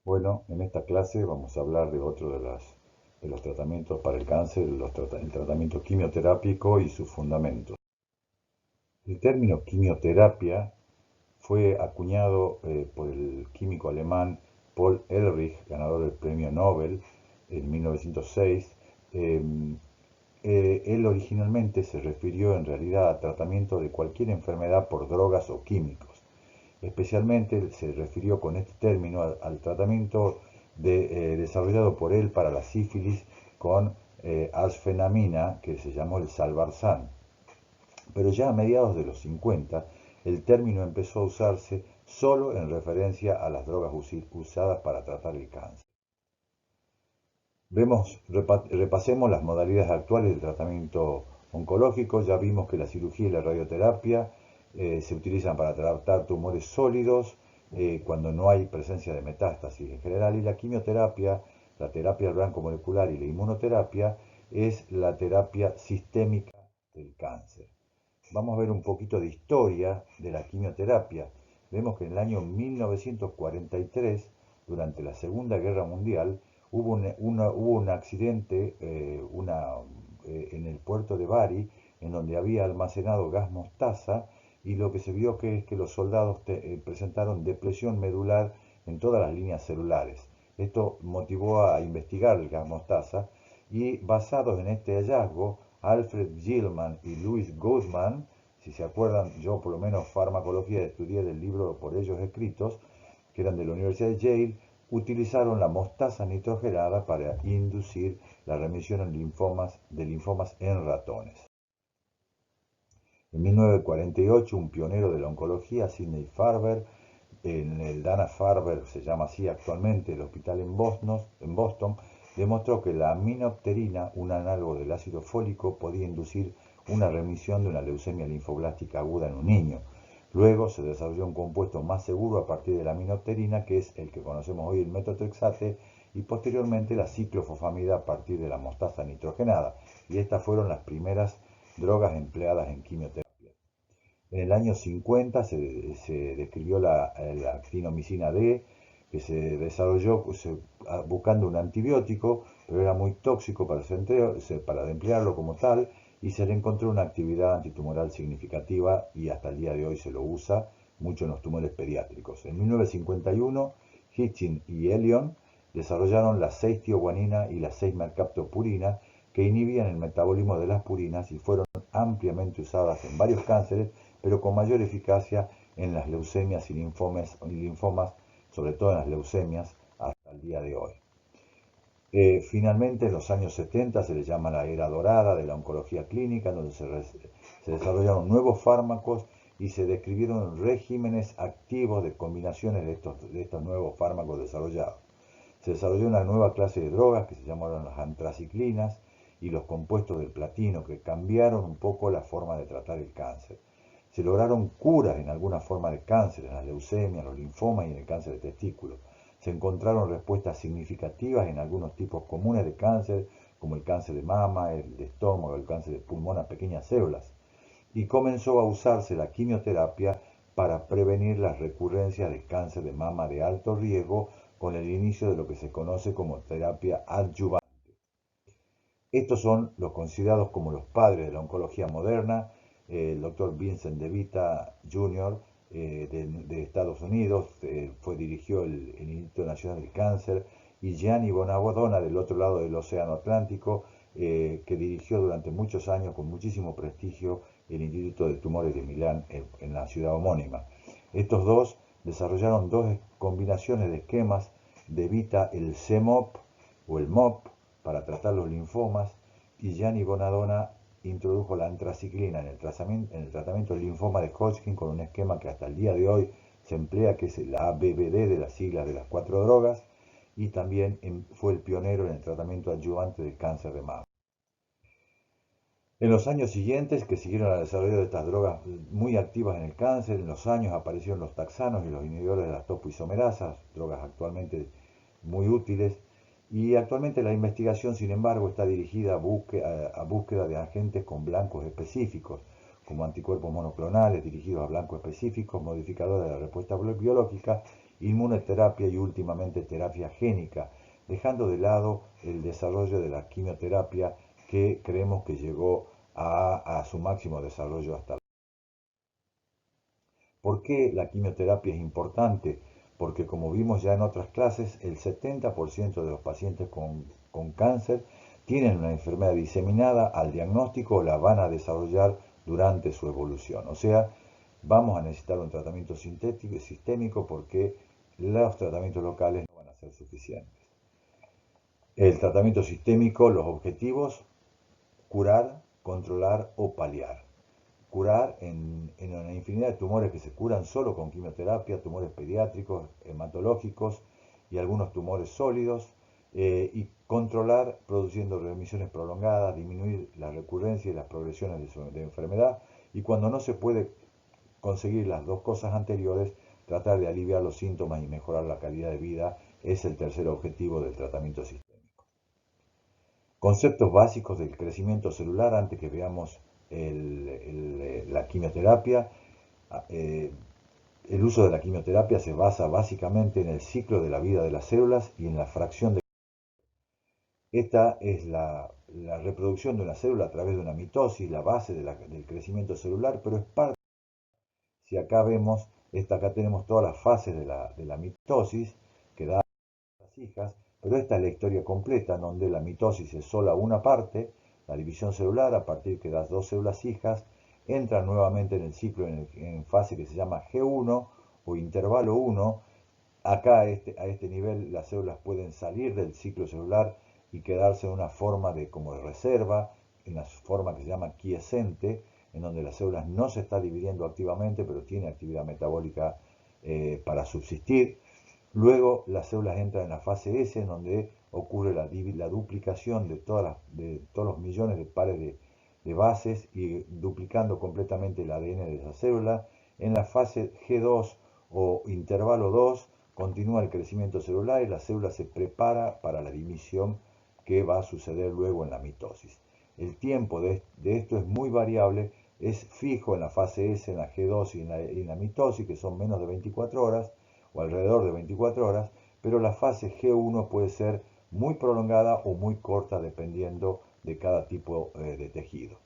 Bueno, en esta clase vamos a hablar de otro de los tratamientos para el cáncer, el tratamiento quimioterápico y sus fundamentos. El término quimioterapia fue acuñado por el químico alemán Paul Ehrlich, ganador del premio Nobel en 1906. Eh, Él originalmente se refirió en realidad a tratamiento de cualquier enfermedad por drogas o químicos. Especialmente se refirió con este término al tratamiento desarrollado por él para la sífilis con asfenamina, que se llamó el Salvarsan. Pero ya a mediados de los 50, el término empezó a usarse solo en referencia a las drogas usadas para tratar el cáncer. Repasemos las modalidades actuales de tratamiento oncológico. Ya vimos que la cirugía y la radioterapia se utilizan para tratar tumores sólidos cuando no hay presencia de metástasis en general, y la quimioterapia, la terapia blanco molecular y la inmunoterapia es la terapia sistémica del cáncer. Vamos a ver un poquito de historia de la quimioterapia. Vemos que en el año 1943, durante la Segunda Guerra Mundial, hubo un accidente en el puerto de Bari, en donde había almacenado gas mostaza, y lo que se vio es que los soldados presentaron depresión medular en todas las líneas celulares. Esto motivó a investigar el gas mostaza, y basados en este hallazgo, Alfred Gilman y Louis Goodman, si se acuerdan, yo por lo menos farmacología estudié del libro por ellos escritos, que eran de la Universidad de Yale, utilizaron la mostaza nitrogenada para inducir la remisión de linfomas en ratones. En 1948, un pionero de la oncología, Sidney Farber, en el Dana-Farber, se llama así actualmente, el hospital en Boston, demostró que la aminopterina, un análogo del ácido fólico, podía inducir una remisión de una leucemia linfoblástica aguda en un niño. Luego se desarrolló un compuesto más seguro a partir de la aminopterina, que es el que conocemos hoy, el metotrexate, y posteriormente la ciclofosfamida a partir de la mostaza nitrogenada. Y estas fueron las primeras drogas empleadas en quimioterapia. En el año 50 se describió la actinomicina D, que se desarrolló buscando un antibiótico, pero era muy tóxico para emplearlo como tal, y se le encontró una actividad antitumoral significativa, y hasta el día de hoy se lo usa mucho en los tumores pediátricos. En 1951, Hitchin y Elion desarrollaron la 6-tioguanina y la 6-mercaptopurina, que inhibían el metabolismo de las purinas y fueron ampliamente usadas en varios cánceres, pero con mayor eficacia en las leucemias y linfomas, sobre todo en las leucemias, hasta el día de hoy. Finalmente, en los años 70 se le llama la era dorada de la oncología clínica, donde se desarrollaron nuevos fármacos y se describieron regímenes activos de combinaciones de estos nuevos fármacos desarrollados. Se desarrolló una nueva clase de drogas que se llamaron las antraciclinas y los compuestos del platino, que cambiaron un poco la forma de tratar el cáncer. Se lograron curas en alguna forma de cáncer, en la leucemia, los linfomas y en el cáncer de testículo. Se encontraron respuestas significativas en algunos tipos comunes de cáncer, como el cáncer de mama, el de estómago, el cáncer de pulmón a pequeñas células. Y comenzó a usarse la quimioterapia para prevenir las recurrencias de cáncer de mama de alto riesgo, con el inicio de lo que se conoce como terapia adyuvante. Estos son los considerados como los padres de la oncología moderna: el doctor Vincent DeVita Jr. De Estados Unidos, dirigió el Instituto Nacional del Cáncer, y Gianni Bonadonna, del otro lado del Océano Atlántico, que dirigió durante muchos años con muchísimo prestigio el Instituto de Tumores de Milán en la ciudad homónima. Estos dos desarrollaron dos combinaciones de esquemas: DeVita el CMOP o el MOP para tratar los linfomas, y Gianni Bonadonna introdujo la antraciclina en el tratamiento del linfoma de Hodgkin con un esquema que hasta el día de hoy se emplea, que es la ABBD, de las siglas de las cuatro drogas, y también fue el pionero en el tratamiento adyuvante del cáncer de mama. En los años siguientes, que siguieron al desarrollo de estas drogas muy activas en el cáncer, en los años aparecieron los taxanos y los inhibidores de las topoisomerasas, drogas actualmente muy útiles. Y actualmente la investigación, sin embargo, está dirigida a búsqueda de agentes con blancos específicos, como anticuerpos monoclonales dirigidos a blancos específicos, modificadores de la respuesta biológica, inmunoterapia y últimamente terapia génica, dejando de lado el desarrollo de la quimioterapia que creemos que llegó a su máximo desarrollo hasta ahora. ¿Por qué la quimioterapia es importante? Porque como vimos ya en otras clases, el 70% de los pacientes con cáncer tienen una enfermedad diseminada al diagnóstico o la van a desarrollar durante su evolución. O sea, vamos a necesitar un tratamiento sintético y sistémico porque los tratamientos locales no van a ser suficientes. El tratamiento sistémico, los objetivos, curar, controlar o paliar. Curar en una infinidad de tumores que se curan solo con quimioterapia, tumores pediátricos, hematológicos y algunos tumores sólidos, y controlar produciendo remisiones prolongadas, disminuir la recurrencia y las progresiones de enfermedad, y cuando no se puede conseguir las dos cosas anteriores, tratar de aliviar los síntomas y mejorar la calidad de vida es el tercer objetivo del tratamiento sistémico. Conceptos básicos del crecimiento celular antes que veamos la quimioterapia. Eh, el uso de la quimioterapia se basa básicamente en el ciclo de la vida de las células y en la fracción de... Esta es la reproducción de una célula a través de una mitosis, la base del crecimiento celular, pero es parte... Si acá vemos, acá tenemos todas las fases de la mitosis que da las hijas, pero esta es la historia completa, en donde la mitosis es sola una parte, la división celular, a partir que das dos células hijas, entra nuevamente en el ciclo en fase que se llama G1 o intervalo 1. Acá a este nivel las células pueden salir del ciclo celular y quedarse en una forma como de reserva, en una forma que se llama quiescente, en donde las células no se está dividiendo activamente, pero tiene actividad metabólica para subsistir. Luego las células entran en la fase S, en donde ocurre la duplicación de todos los millones de pares de bases y duplicando completamente el ADN de esa célula. En la fase G2 o intervalo 2 continúa el crecimiento celular y la célula se prepara para la división que va a suceder luego en la mitosis. El tiempo de esto es muy variable, es fijo en la fase S, en la G2 y en la mitosis, que son menos de 24 horas, o alrededor de 24 horas, pero la fase G1 puede ser muy prolongada o muy corta dependiendo de cada tipo de tejido.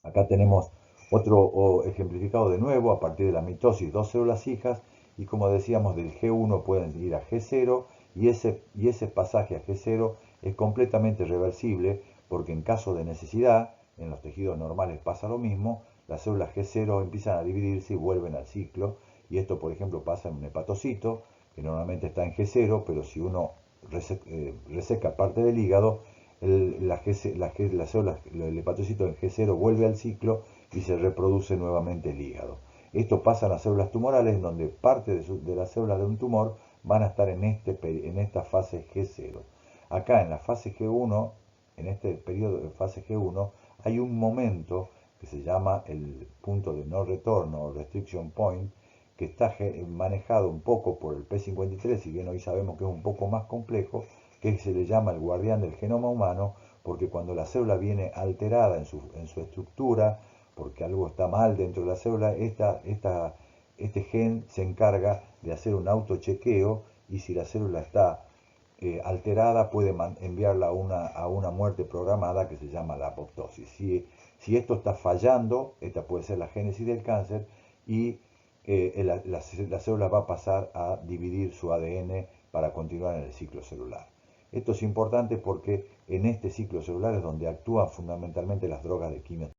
Acá tenemos otro ejemplificado de nuevo a partir de la mitosis, dos células hijas, y como decíamos del G1 pueden ir a G0 y ese pasaje a G0 es completamente reversible porque en caso de necesidad, en los tejidos normales pasa lo mismo, las células G0 empiezan a dividirse y vuelven al ciclo, y esto por ejemplo pasa en un hepatocito, que normalmente está en G0, pero si uno reseca parte del hígado, el hepatocito en G0 vuelve al ciclo y se reproduce nuevamente el hígado. Esto pasa en las células tumorales, donde parte de las células de un tumor van a estar en esta fase G0. Acá en la fase G1, en este periodo de fase G1, hay un momento que se llama el punto de no retorno o restriction point, que está manejado un poco por el P53, si bien hoy sabemos que es un poco más complejo, que se le llama el guardián del genoma humano, porque cuando la célula viene alterada en su estructura, porque algo está mal dentro de la célula, este gen se encarga de hacer un autochequeo y si la célula está alterada puede enviarla a una muerte programada que se llama la apoptosis. Si esto está fallando, esta puede ser la génesis del cáncer y la célula va a pasar a dividir su ADN para continuar en el ciclo celular. Esto es importante porque en este ciclo celular es donde actúan fundamentalmente las drogas de quimioterapia.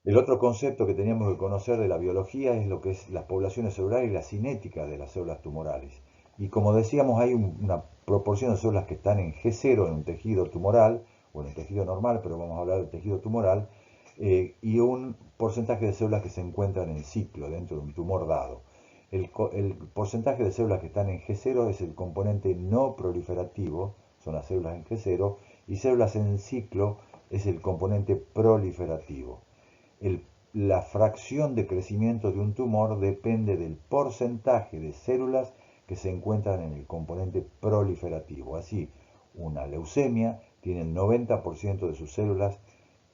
El otro concepto que teníamos que conocer de la biología es lo que es las poblaciones celulares y la cinética de las células tumorales. Y como decíamos, hay una proporción de células que están en G0 en un tejido tumoral, o en un tejido normal, pero vamos a hablar del tejido tumoral, y un porcentaje de células que se encuentran en ciclo dentro de un tumor dado. El porcentaje de células que están en G0 es el componente no proliferativo, son las células en G0, y células en ciclo es el componente proliferativo. La fracción de crecimiento de un tumor depende del porcentaje de células que se encuentran en el componente proliferativo. Así, una leucemia tiene el 90% de sus células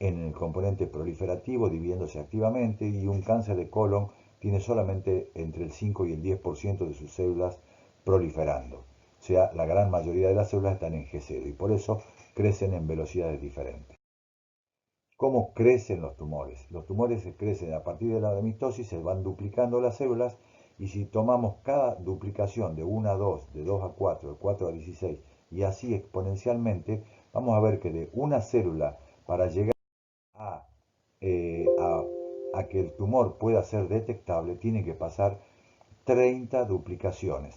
en el componente proliferativo, dividiéndose activamente, y un cáncer de colon tiene solamente entre el 5 y el 10% de sus células proliferando. O sea, la gran mayoría de las células están en G0 y por eso crecen en velocidades diferentes. ¿Cómo crecen los tumores? Los tumores crecen a partir de la mitosis, se van duplicando las células y si tomamos cada duplicación de 1 a 2, de 2 a 4, de 4 a 16 y así exponencialmente, vamos a ver que de una célula para llegar a, eh, a, a que el tumor pueda ser detectable tiene que pasar 30 duplicaciones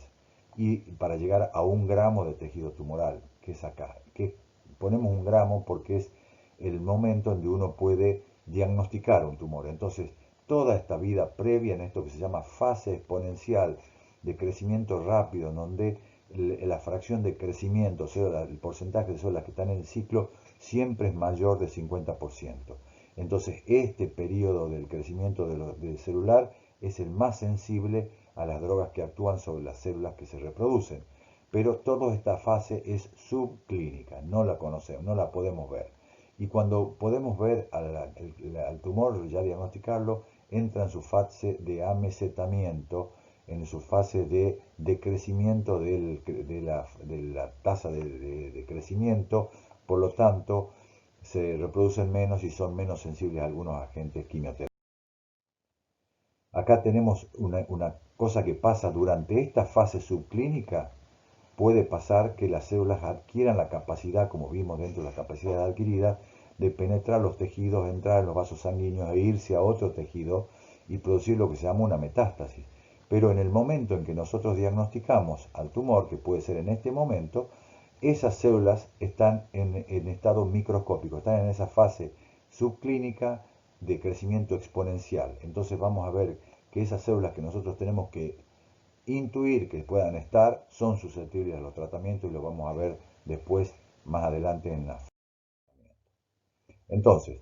y para llegar a 1 gramo de tejido tumoral, que es acá, que ponemos 1 gramo porque es el momento en que uno puede diagnosticar un tumor. Entonces, toda esta vida previa en esto que se llama fase exponencial de crecimiento rápido, en donde la fracción de crecimiento, o sea, el porcentaje de células que están en el ciclo, siempre es mayor del 50%. Entonces, este periodo del crecimiento del celular es el más sensible a las drogas que actúan sobre las células que se reproducen. Pero toda esta fase es subclínica, no la conocemos, no la podemos ver. Y cuando podemos ver al tumor, ya diagnosticarlo, entra en su fase de amesetamiento, en su fase de decrecimiento de la tasa de crecimiento, por lo tanto se reproducen menos y son menos sensibles a algunos agentes quimioterápicos. Acá tenemos una cosa que pasa durante esta fase subclínica. Puede pasar que las células adquieran la capacidad, como vimos dentro de las capacidades adquiridas, de penetrar los tejidos, entrar en los vasos sanguíneos e irse a otro tejido y producir lo que se llama una metástasis. Pero en el momento en que nosotros diagnosticamos al tumor, que puede ser en este momento, esas células están en estado microscópico, están en esa fase subclínica de crecimiento exponencial. Entonces vamos a ver que esas células que nosotros tenemos que intuir que puedan estar son susceptibles a los tratamientos y lo vamos a ver después, más adelante en la... Entonces,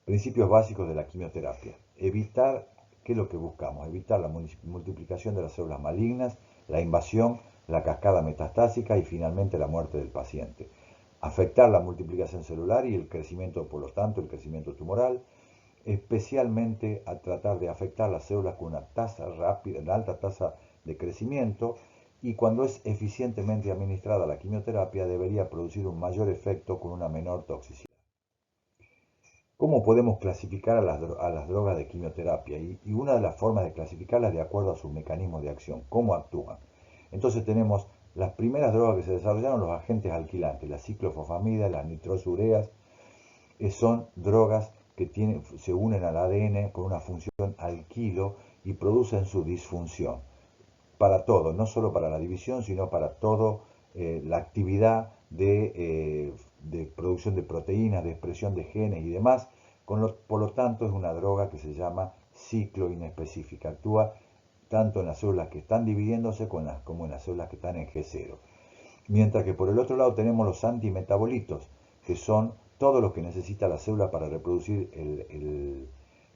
principios básicos de la quimioterapia. Evitar, ¿qué es lo que buscamos? Evitar la multiplicación de las células malignas, la invasión, la cascada metastásica y finalmente la muerte del paciente. Afectar la multiplicación celular y el crecimiento, por lo tanto, el crecimiento tumoral, especialmente a tratar de afectar las células con una tasa rápida, una alta tasa de crecimiento, y cuando es eficientemente administrada la quimioterapia debería producir un mayor efecto con una menor toxicidad. ¿Cómo podemos clasificar a las drogas de quimioterapia? Y una de las formas de clasificarlas es de acuerdo a sus mecanismos de acción, cómo actúan. Entonces tenemos las primeras drogas que se desarrollaron, los agentes alquilantes, las ciclofosfamidas, las nitrosureas, son drogas que se unen al ADN con una función alquilo y producen su disfunción. Para todo, no solo para la división, sino para toda la actividad de producción de proteínas, de expresión de genes y demás. Por lo tanto, es una droga que se llama ciclo inespecífica. Actúa tanto en las células que están dividiéndose como en las células que están en G0. Mientras que por el otro lado tenemos los antimetabolitos, que son todo lo que necesita la célula para reproducir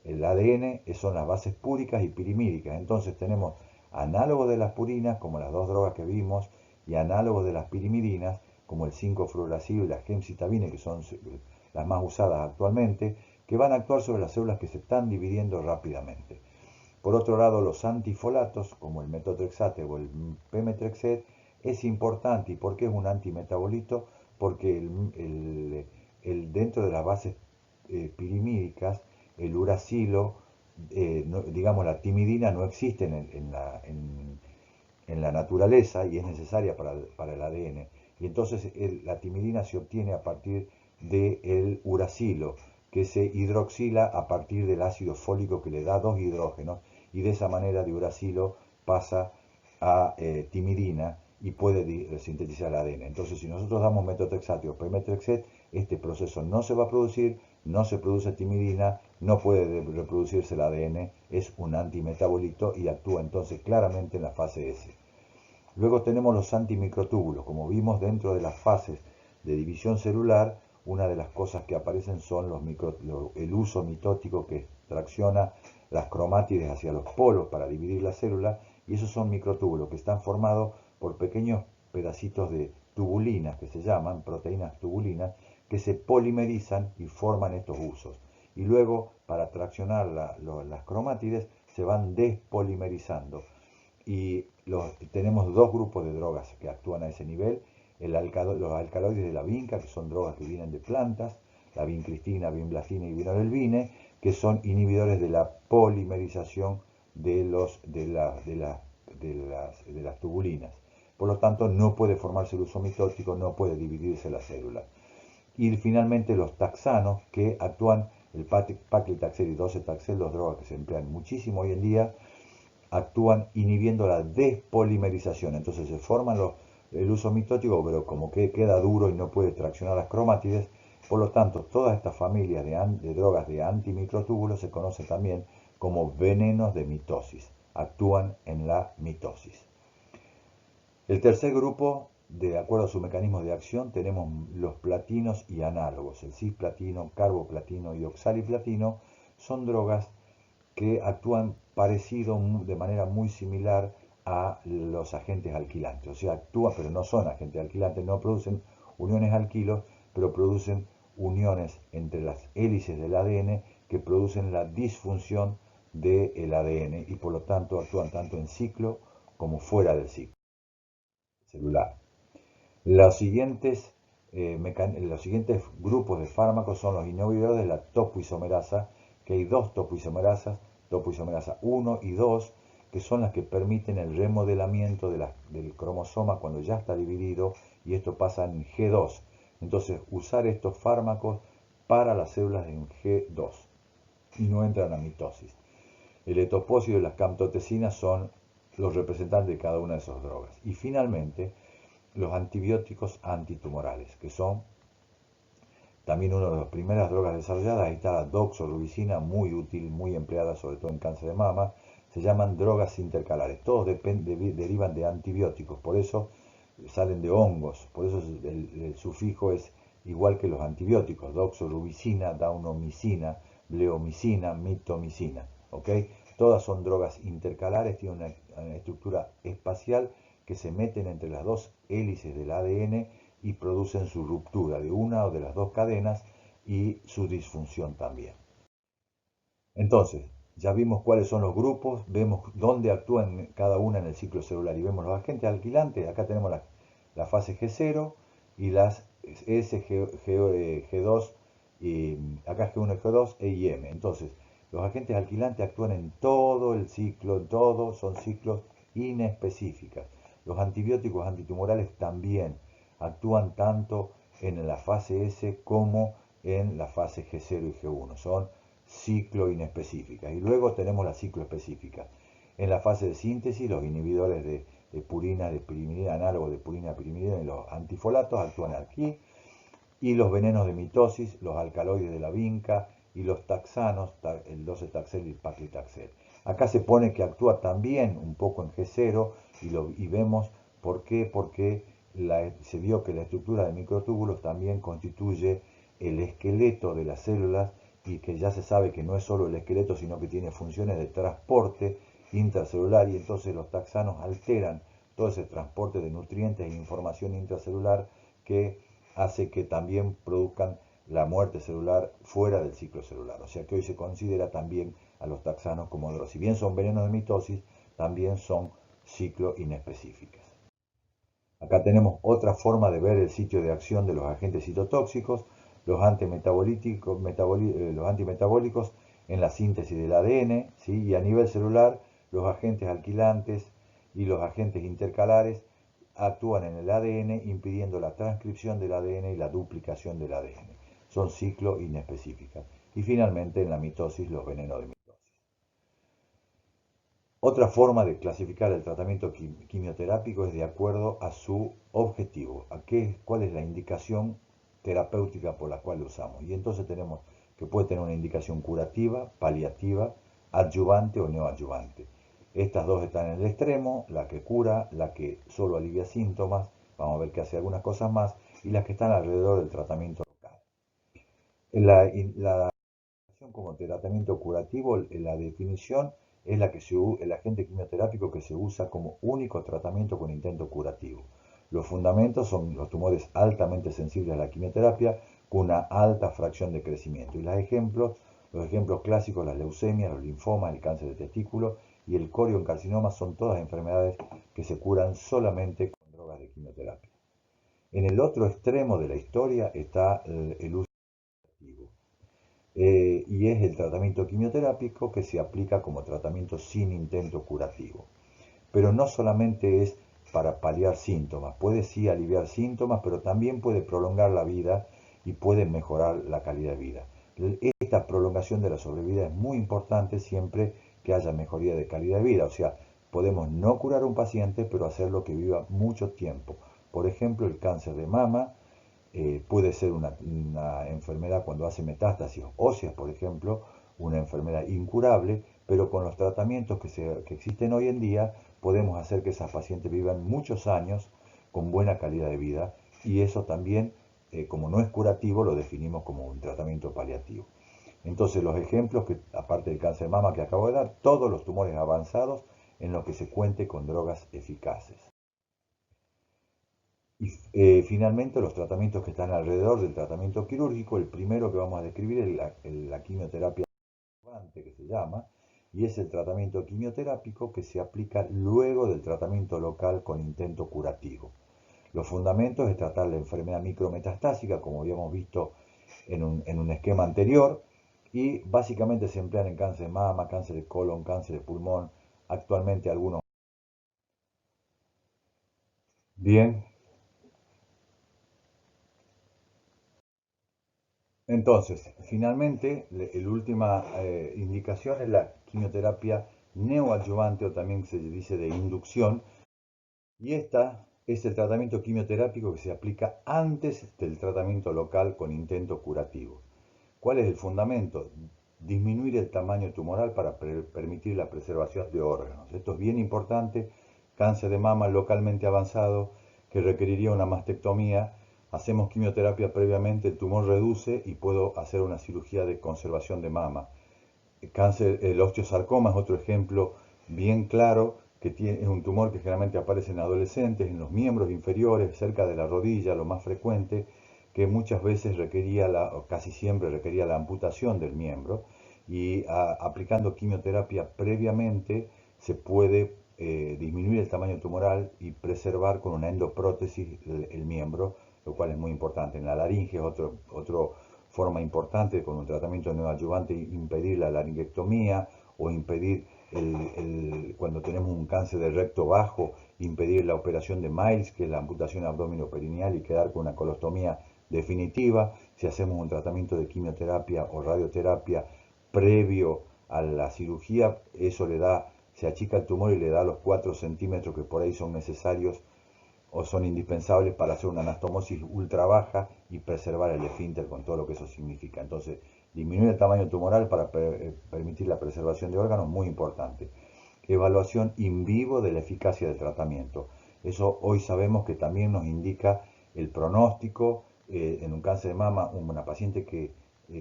el ADN, son las bases púricas y pirimídicas. Entonces tenemos análogos de las purinas, como las dos drogas que vimos, y análogos de las pirimidinas, como el 5-fluoracilo y la gemcitabina, que son las más usadas actualmente, que van a actuar sobre las células que se están dividiendo rápidamente. Por otro lado, los antifolatos, como el metotrexate o el pemetrexed, es importante. ¿Y por qué es un antimetabolito? Porque dentro de las bases pirimídicas, el uracilo, digamos la timidina, no existe en la naturaleza y es necesaria para el ADN. Y entonces la timidina se obtiene a partir del uracilo, que se hidroxila a partir del ácido fólico que le da 2 hidrógenos y de esa manera de uracilo pasa a timidina y puede sintetizar el ADN. Entonces, si nosotros damos metotrexate o pemetrexed, este proceso no se va a producir, no se produce timidina, no puede reproducirse el ADN, es un antimetabolito y actúa entonces claramente en la fase S. Luego tenemos los antimicrotúbulos. Como vimos dentro de las fases de división celular, una de las cosas que aparecen son el uso mitótico que tracciona las cromátides hacia los polos para dividir la célula, y esos son microtúbulos que están formados por pequeños pedacitos de tubulinas, que se llaman proteínas tubulinas, que se polimerizan y forman estos usos. Y luego, para traccionar las cromátides, se van despolimerizando. Y tenemos dos grupos de drogas que actúan a ese nivel. Los alcaloides de la vinca, que son drogas que vienen de plantas, la vincristina, vinblastina y vinorelbine, que son inhibidores de la polimerización de las tubulinas. Por lo tanto, no puede formarse el uso mitótico, no puede dividirse la célula. Y finalmente los taxanos, que actúan, el paclitaxel y docetaxel, dos drogas que se emplean muchísimo hoy en día, actúan inhibiendo la despolimerización. Entonces se forman el uso mitótico, pero como que queda duro y no puede traccionar las cromátides. Por lo tanto, todas estas familias de drogas de antimicrotúbulos se conocen también como venenos de mitosis. Actúan en la mitosis. El tercer grupo, de acuerdo a sus mecanismos de acción, tenemos los platinos y análogos. El cisplatino, carboplatino y oxaliplatino son drogas que actúan parecido, de manera muy similar a los agentes alquilantes. O sea, actúan, pero no son agentes alquilantes, no producen uniones alquilos, pero producen uniones entre las hélices del ADN que producen la disfunción del ADN y por lo tanto actúan tanto en ciclo como fuera del ciclo celular. Los siguientes grupos de fármacos son los inhibidores de la topoisomerasa, que hay dos topoisomerasas, topoisomerasa 1 y 2, que son las que permiten el remodelamiento del cromosoma cuando ya está dividido, y esto pasa en G2. Entonces, usar estos fármacos para las células en G2 y no entran a mitosis. El etopósito y las camptotecinas son los representantes de cada una de esas drogas. Y finalmente, los antibióticos antitumorales, que son también una de las primeras drogas desarrolladas. Ahí está la doxorubicina, muy útil, muy empleada sobre todo en cáncer de mama. Se llaman drogas intercalares, todos derivan de antibióticos, por eso salen de hongos, por eso el sufijo es igual que los antibióticos: doxorubicina, daunomicina, bleomicina, mitomicina. ¿Okay? Todas son drogas intercalares, tienen una estructura espacial que se meten entre las dos hélices del ADN y producen su ruptura de una o de las dos cadenas y su disfunción también. Entonces, ya vimos cuáles son los grupos, vemos dónde actúan cada una en el ciclo celular y vemos los agentes alquilantes. Acá tenemos la fase G0 y las S, G2, y acá G1, G2, E y M. Entonces, los agentes alquilantes actúan en todo el ciclo, en todo, son ciclos inespecíficos. Los antibióticos antitumorales también actúan tanto en la fase S como en la fase G0 y G1. Son ciclo inespecíficas. Y luego tenemos la ciclo específica. En la fase de síntesis, los inhibidores de purina, de pirimidina, análogos de purina, pirimidina y los antifolatos actúan aquí. Y los venenos de mitosis, los alcaloides de la vinca y los taxanos, el docetaxel y el paclitaxel. Acá se pone que actúa también un poco en G0 y vemos por qué, porque se vio que la estructura de microtúbulos también constituye el esqueleto de las células y que ya se sabe que no es solo el esqueleto, sino que tiene funciones de transporte intracelular, y entonces los taxanos alteran todo ese transporte de nutrientes e información intracelular que hace que también produzcan la muerte celular fuera del ciclo celular. O sea que hoy se considera también a los taxanos como drogas. Si bien son venenos de mitosis, también son ciclo inespecíficas. Acá tenemos otra forma de ver el sitio de acción de los agentes citotóxicos, los antimetabólicos en la síntesis del ADN, ¿sí? Y a nivel celular, los agentes alquilantes y los agentes intercalares actúan en el ADN impidiendo la transcripción del ADN y la duplicación del ADN. Son ciclo inespecíficas. Y finalmente en la mitosis, los venenos de mitosis. Otra forma de clasificar el tratamiento quimioterápico es de acuerdo a su objetivo, cuál es la indicación terapéutica por la cual lo usamos. Y entonces tenemos que puede tener una indicación curativa, paliativa, adyuvante o neoadyuvante. Estas dos están en el extremo: la que cura, la que solo alivia síntomas, vamos a ver que hace algunas cosas más, y las que están alrededor del tratamiento local. La indicación como tratamiento curativo, la definición es el agente quimioterápico que se usa como único tratamiento con intento curativo. Los fundamentos son los tumores altamente sensibles a la quimioterapia con una alta fracción de crecimiento. Y los ejemplos Los ejemplos clásicos, las leucemias, los linfomas, el cáncer de testículo y el corioncarcinoma son todas enfermedades que se curan solamente con drogas de quimioterapia. En el otro extremo de la historia está el uso activo, y es el tratamiento quimioterápico que se aplica como tratamiento sin intento curativo. Pero no solamente es para paliar síntomas, puede sí aliviar síntomas, pero también puede prolongar la vida y puede mejorar la calidad de vida. Esta prolongación de la sobrevida es muy importante siempre que haya mejoría de calidad de vida, o sea, podemos no curar a un paciente, pero hacerlo que viva mucho tiempo. Por ejemplo, el cáncer de mama puede ser una enfermedad cuando hace metástasis óseas, por ejemplo, una enfermedad incurable, pero con los tratamientos que existen hoy en día podemos hacer que esas pacientes vivan muchos años con buena calidad de vida y eso también, como no es curativo, lo definimos como un tratamiento paliativo. Entonces los ejemplos, que aparte del cáncer de mama que acabo de dar, todos los tumores avanzados en los que se cuente con drogas eficaces. Y finalmente los tratamientos que están alrededor del tratamiento quirúrgico, el primero que vamos a describir es la quimioterapia que se llama, y es el tratamiento quimioterápico que se aplica luego del tratamiento local con intento curativo. Los fundamentos es tratar la enfermedad micrometastásica, como habíamos visto en un esquema anterior, y básicamente se emplean en cáncer de mama, cáncer de colon, cáncer de pulmón, actualmente algunos. Bien, entonces, finalmente, la última indicación es la quimioterapia neoadyuvante o también se dice de inducción, y esta es el tratamiento quimioterápico que se aplica antes del tratamiento local con intento curativo. ¿Cuál es el fundamento? Disminuir el tamaño tumoral para permitir la preservación de órganos. Esto es bien importante. Cáncer de mama localmente avanzado que requeriría una mastectomía. Hacemos quimioterapia previamente, el tumor reduce y puedo hacer una cirugía de conservación de mama. El osteosarcoma es otro ejemplo bien claro, que es un tumor que generalmente aparece en adolescentes, en los miembros inferiores, cerca de la rodilla, lo más frecuente, que muchas veces requería, o casi siempre requería la amputación del miembro, y aplicando quimioterapia previamente se puede disminuir el tamaño tumoral y preservar con una endoprótesis el miembro, lo cual es muy importante. En la laringe es otro forma importante con un tratamiento neoadyuvante impedir la laringectomía o impedir cuando tenemos un cáncer de recto bajo, impedir la operación de Miles, que es la amputación abdominoperineal y quedar con una colostomía definitiva. Si hacemos un tratamiento de quimioterapia o radioterapia previo a la cirugía, eso se achica el tumor y le da los 4 centímetros que por ahí son necesarios o son indispensables para hacer una anastomosis ultra baja y preservar el esfínter con todo lo que eso significa. Entonces, disminuir el tamaño tumoral para permitir la preservación de órganos, muy importante. Evaluación in vivo de la eficacia del tratamiento. Eso hoy sabemos que también nos indica el pronóstico. En un cáncer de mama, una paciente que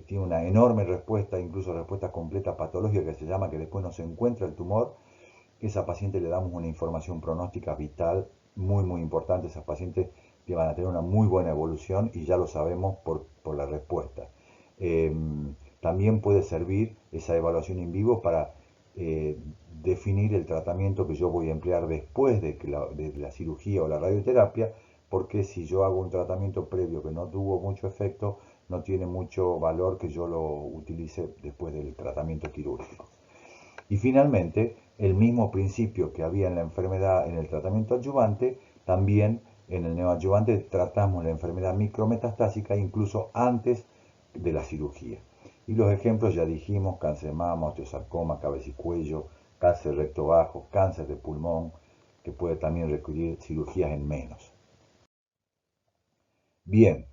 tiene una enorme respuesta, incluso respuesta completa patológica que se llama, que después no se encuentra el tumor, esa paciente le damos una información pronóstica vital muy importante. Esas pacientes van a tener una muy buena evolución y ya lo sabemos por la respuesta. Eh, También puede servir esa evaluación en vivo para eh, definir el tratamiento que yo voy a emplear después de la cirugía o la radioterapia, porque si yo hago un tratamiento previo que no tuvo mucho efecto, no tiene mucho valor que yo lo utilice después del tratamiento quirúrgico. Y finalmente, el mismo principio que había en la enfermedad, en el tratamiento adyuvante, también en el neoadyuvante tratamos la enfermedad micrometastásica incluso antes de la cirugía. Y los ejemplos ya dijimos: cáncer de mama, osteosarcoma, cabeza y cuello, cáncer recto bajo, cáncer de pulmón, que puede también requerir cirugías en menos. Bien,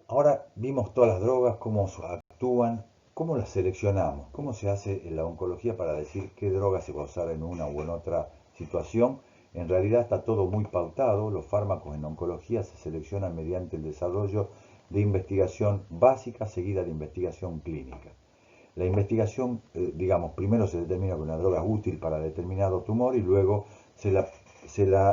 ahora vimos todas las drogas, cómo actúan, cómo las seleccionamos, cómo se hace en la oncología para decir qué droga se va a usar en una u en otra situación. En realidad está todo muy pautado. Los fármacos en oncología se seleccionan mediante el desarrollo de investigación básica seguida de investigación clínica. La investigación, digamos, primero se determina que una droga es útil para determinado tumor y luego se la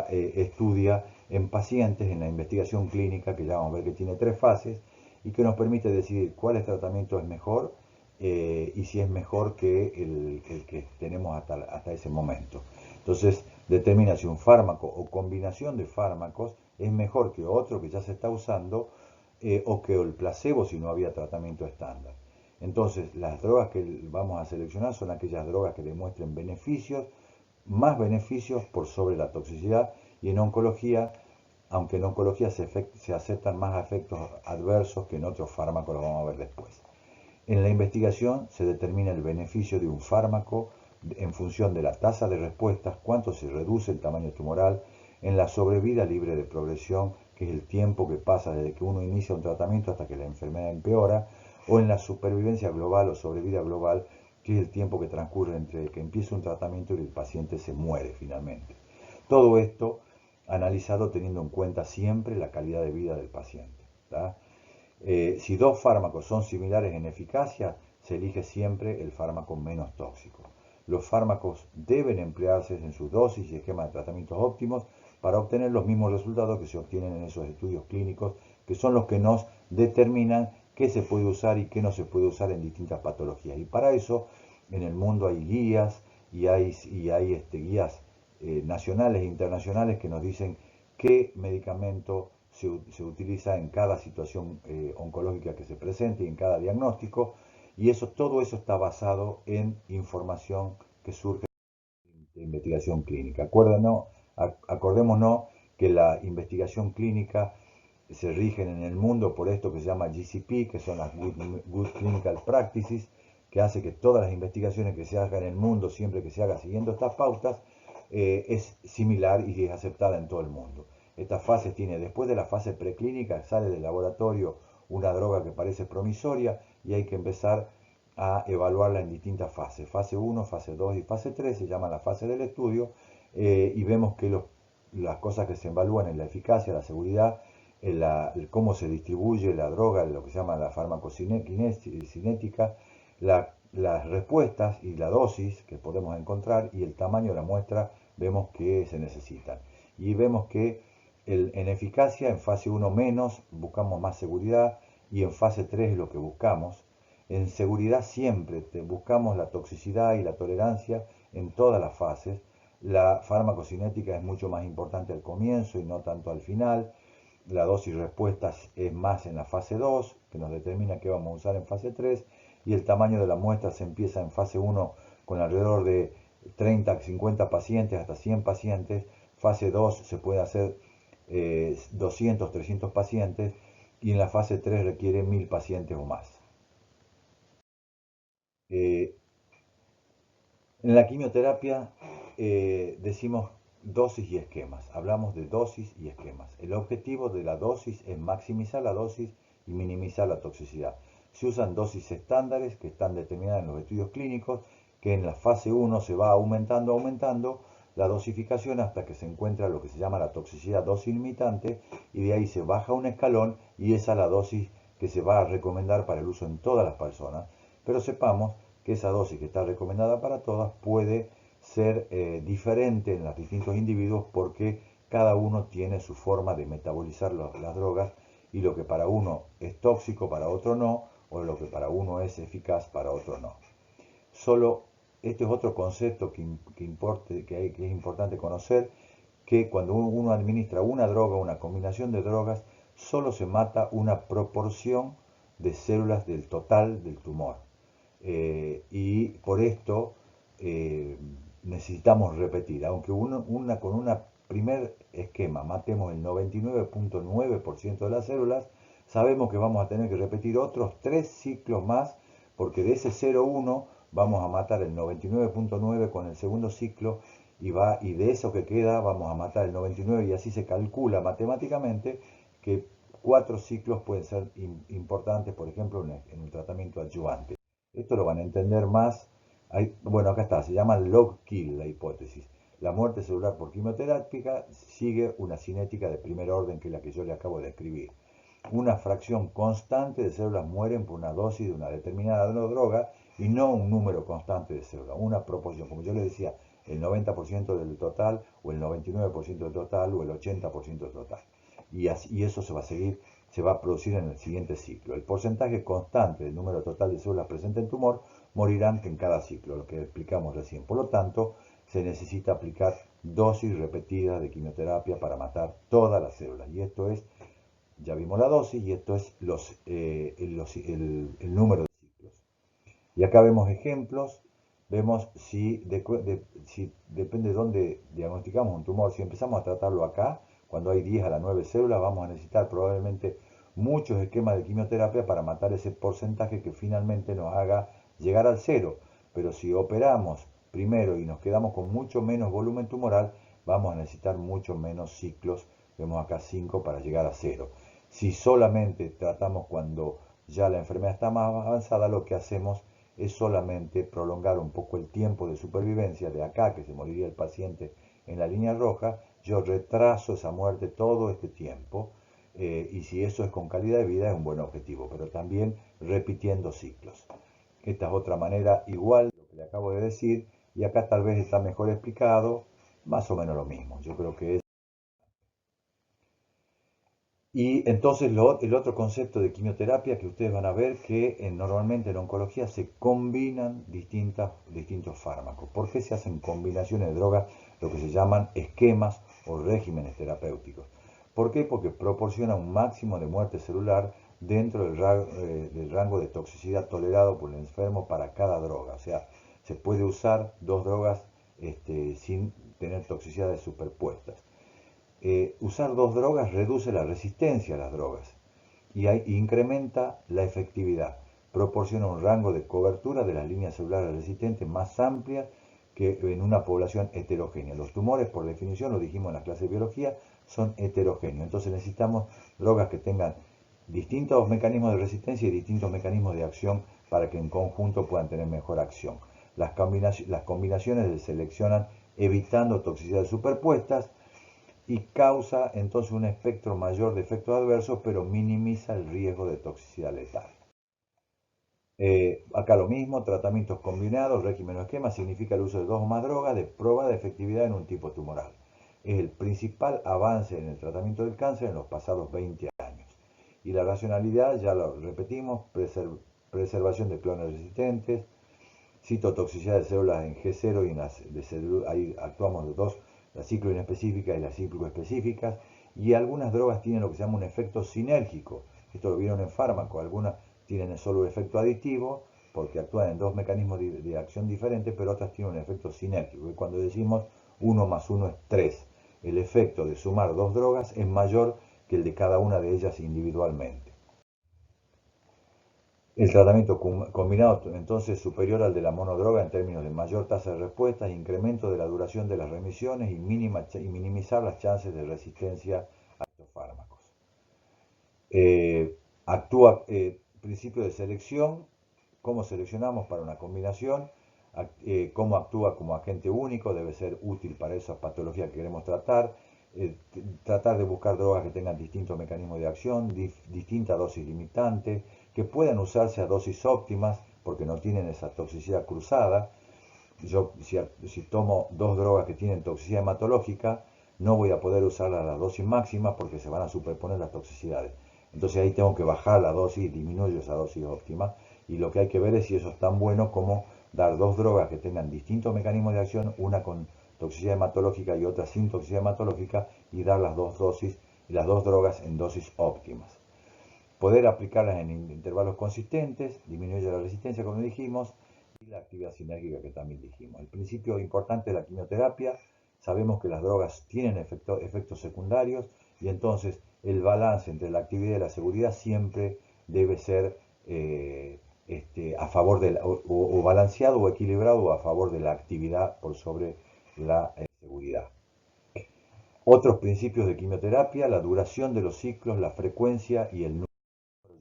estudia en pacientes en la investigación clínica, que ya vamos a ver que tiene 3 fases, y que nos permite decidir cuál tratamiento es mejor y si es mejor que el que tenemos hasta ese momento. Entonces determina si un fármaco o combinación de fármacos es mejor que otro que ya se está usando o que el placebo si no había tratamiento estándar. Entonces las drogas que vamos a seleccionar son aquellas drogas que demuestren beneficios, más beneficios por sobre la toxicidad, y en oncología, aunque en oncología se aceptan más efectos adversos que en otros fármacos, lo vamos a ver después. En la investigación se determina el beneficio de un fármaco en función de la tasa de respuestas, cuánto se reduce el tamaño tumoral, en la sobrevida libre de progresión, que es el tiempo que pasa desde que uno inicia un tratamiento hasta que la enfermedad empeora, o en la supervivencia global o sobrevida global, que es el tiempo que transcurre entre que empieza un tratamiento y el paciente se muere finalmente. Todo esto analizado teniendo en cuenta siempre la calidad de vida del paciente. ¿Tá? Si dos fármacos son similares en eficacia, se elige siempre el fármaco menos tóxico. Los fármacos deben emplearse en sus dosis y esquemas de tratamientos óptimos para obtener los mismos resultados que se obtienen en esos estudios clínicos, que son los que nos determinan qué se puede usar y qué no se puede usar en distintas patologías. Y para eso en el mundo hay guías y hay guías nacionales e internacionales que nos dicen qué medicamento se utiliza en cada situación oncológica que se presente y en cada diagnóstico, y todo eso está basado en información que surge de investigación clínica. Acordémonos que la investigación clínica se rigen en el mundo por esto que se llama GCP, que son las Good Clinical Practices, que hace que todas las investigaciones que se hagan en el mundo, siempre que se haga siguiendo estas pautas, es similar y es aceptada en todo el mundo. Esta fase tiene, después de la fase preclínica, sale del laboratorio una droga que parece promisoria y hay que empezar a evaluarla en distintas fases. Fase 1, fase 2 y fase 3 se llama la fase del estudio y vemos que las cosas que se evalúan en la eficacia, la seguridad, cómo se distribuye la droga, lo que se llama la farmacocinética, las respuestas y la dosis que podemos encontrar y el tamaño de la muestra vemos que se necesitan. Y vemos que en eficacia, en fase 1 menos, buscamos más seguridad y en fase 3 es lo que buscamos. En seguridad siempre buscamos la toxicidad y la tolerancia en todas las fases. La farmacocinética es mucho más importante al comienzo y no tanto al final. La dosis respuestas es más en la fase 2, que nos determina qué vamos a usar en fase 3, y el tamaño de la muestra se empieza en fase 1 con alrededor de 30, 50 pacientes hasta 100 pacientes. Fase 2 se puede hacer 200, 300 pacientes y en la fase 3 requiere 1000 pacientes o más. Eh, en la quimioterapia decimos dosis y esquemas. Hablamos de dosis y esquemas. El objetivo de la dosis es maximizar la dosis y minimizar la toxicidad. Se usan dosis estándares que están determinadas en los estudios clínicos, que en la fase 1 se va aumentando la dosificación hasta que se encuentra lo que se llama la toxicidad dosis limitante, y de ahí se baja un escalón y esa es la dosis que se va a recomendar para el uso en todas las personas. Pero sepamos que esa dosis que está recomendada para todas puede ser diferente en los distintos individuos porque cada uno tiene su forma de metabolizar las drogas y lo que para uno es tóxico para otro no, o lo que para uno es eficaz para otro no. Solo este es otro concepto que es importante conocer, que cuando uno administra una droga, una combinación de drogas, solo se mata una proporción de células del total del tumor. Y por esto necesitamos repetir, aunque con un primer esquema matemos el 99.9% de las células, sabemos que vamos a tener que repetir otros 3 ciclos más, porque de ese 0,1 vamos a matar el 99.9 con el segundo ciclo y de eso que queda vamos a matar el 99 y así se calcula matemáticamente que 4 ciclos pueden ser importantes, por ejemplo, en un tratamiento adyuvante. Esto lo van a entender más. Bueno, acá está, se llama log kill la hipótesis. La muerte celular por quimioterápica sigue una cinética de primer orden, que es la que yo le acabo de escribir. Una fracción constante de células mueren por una dosis de una determinada droga y no un número constante de células, una proporción, como yo le decía, el 90% del total o el 99% del total o el 80% del total. Y eso se va a seguir se va a producir en el siguiente ciclo. El porcentaje constante del número total de células presentes en tumor morirán en cada ciclo, lo que explicamos recién. Por lo tanto, se necesita aplicar dosis repetidas de quimioterapia para matar todas las células. Y esto es, ya vimos la dosis, y esto es el número de ciclos. Y acá vemos ejemplos, vemos si depende de dónde diagnosticamos un tumor. Si empezamos a tratarlo acá, cuando hay 10 a las 9 células, vamos a necesitar probablemente muchos esquemas de quimioterapia para matar ese porcentaje que finalmente nos haga llegar al cero. Pero si operamos primero y nos quedamos con mucho menos volumen tumoral, vamos a necesitar mucho menos ciclos. Vemos acá 5 para llegar a cero. Si solamente tratamos cuando ya la enfermedad está más avanzada, lo que hacemos es solamente prolongar un poco el tiempo de supervivencia de acá, que se moriría el paciente en la línea roja. Yo retraso esa muerte todo este tiempo, y si eso es con calidad de vida es un buen objetivo, pero también repitiendo ciclos. Esta es otra manera igual lo que le acabo de decir, y acá tal vez está mejor explicado, más o menos lo mismo. Yo creo que es. Y entonces el otro concepto de quimioterapia que ustedes van a ver que normalmente en oncología se combinan distintos fármacos. ¿Por qué se hacen combinaciones de drogas, lo que se llaman esquemas o regímenes terapéuticos? ¿Por qué? Porque proporciona un máximo de muerte celular dentro del rango de toxicidad tolerado por el enfermo para cada droga. O sea, se puede usar dos drogas sin tener toxicidades superpuestas. Usar dos drogas reduce la resistencia a las drogas y incrementa la efectividad. Proporciona un rango de cobertura de las líneas celulares resistentes más amplia que en una población heterogénea. Los tumores, por definición, lo dijimos en la clase de biología, son heterogéneos. Entonces necesitamos drogas que tengan distintos mecanismos de resistencia y distintos mecanismos de acción para que en conjunto puedan tener mejor acción. Las combinaciones se seleccionan evitando toxicidades superpuestas y causa entonces un espectro mayor de efectos adversos, pero minimiza el riesgo de toxicidad letal. Acá lo mismo, tratamientos combinados, régimen o esquema, significa el uso de dos o más drogas de prueba de efectividad en un tipo tumoral. Es el principal avance en el tratamiento del cáncer en los pasados 20 años. Y la racionalidad, ya lo repetimos, preservación de clones resistentes, citotoxicidad de células en G0 y en las ahí actuamos de dos, la ciclo inespecífica y las ciclo específicas, y algunas drogas tienen lo que se llama un efecto sinérgico. Esto lo vieron en fármaco, algunas tienen solo un efecto aditivo porque actúan en dos mecanismos de acción diferentes, pero otras tienen un efecto sinérgico. Y cuando decimos 1 más 1 es 3, el efecto de sumar dos drogas es mayor que el de cada una de ellas individualmente. El tratamiento combinado entonces superior al de la monodroga en términos de mayor tasa de respuesta, incremento de la duración de las remisiones y minimizar las chances de resistencia a estos fármacos. Actúa principio de selección, cómo seleccionamos para una combinación, cómo actúa como agente único, debe ser útil para esas patologías que queremos tratar, tratar de buscar drogas que tengan distintos mecanismos de acción, distinta dosis limitante, que puedan usarse a dosis óptimas porque no tienen esa toxicidad cruzada. Yo si tomo dos drogas que tienen toxicidad hematológica, no voy a poder usarlas a la dosis máxima porque se van a superponer las toxicidades. Entonces ahí tengo que bajar la dosis, disminuyo esa dosis óptima, y lo que hay que ver es si eso es tan bueno como dar dos drogas que tengan distintos mecanismos de acción, una con toxicidad hematológica y otra sin toxicidad hematológica, y dar las dos dosis y las dos drogas en dosis óptimas. Poder aplicarlas en intervalos consistentes, disminuye la resistencia, como dijimos, y la actividad sinérgica que también dijimos. El principio importante de la quimioterapia, sabemos que las drogas tienen efectos secundarios, y entonces el balance entre la actividad y la seguridad siempre debe ser a favor de o balanceado o equilibrado o a favor de la actividad por sobre la seguridad. Otros principios de quimioterapia, la duración de los ciclos, la frecuencia y el número.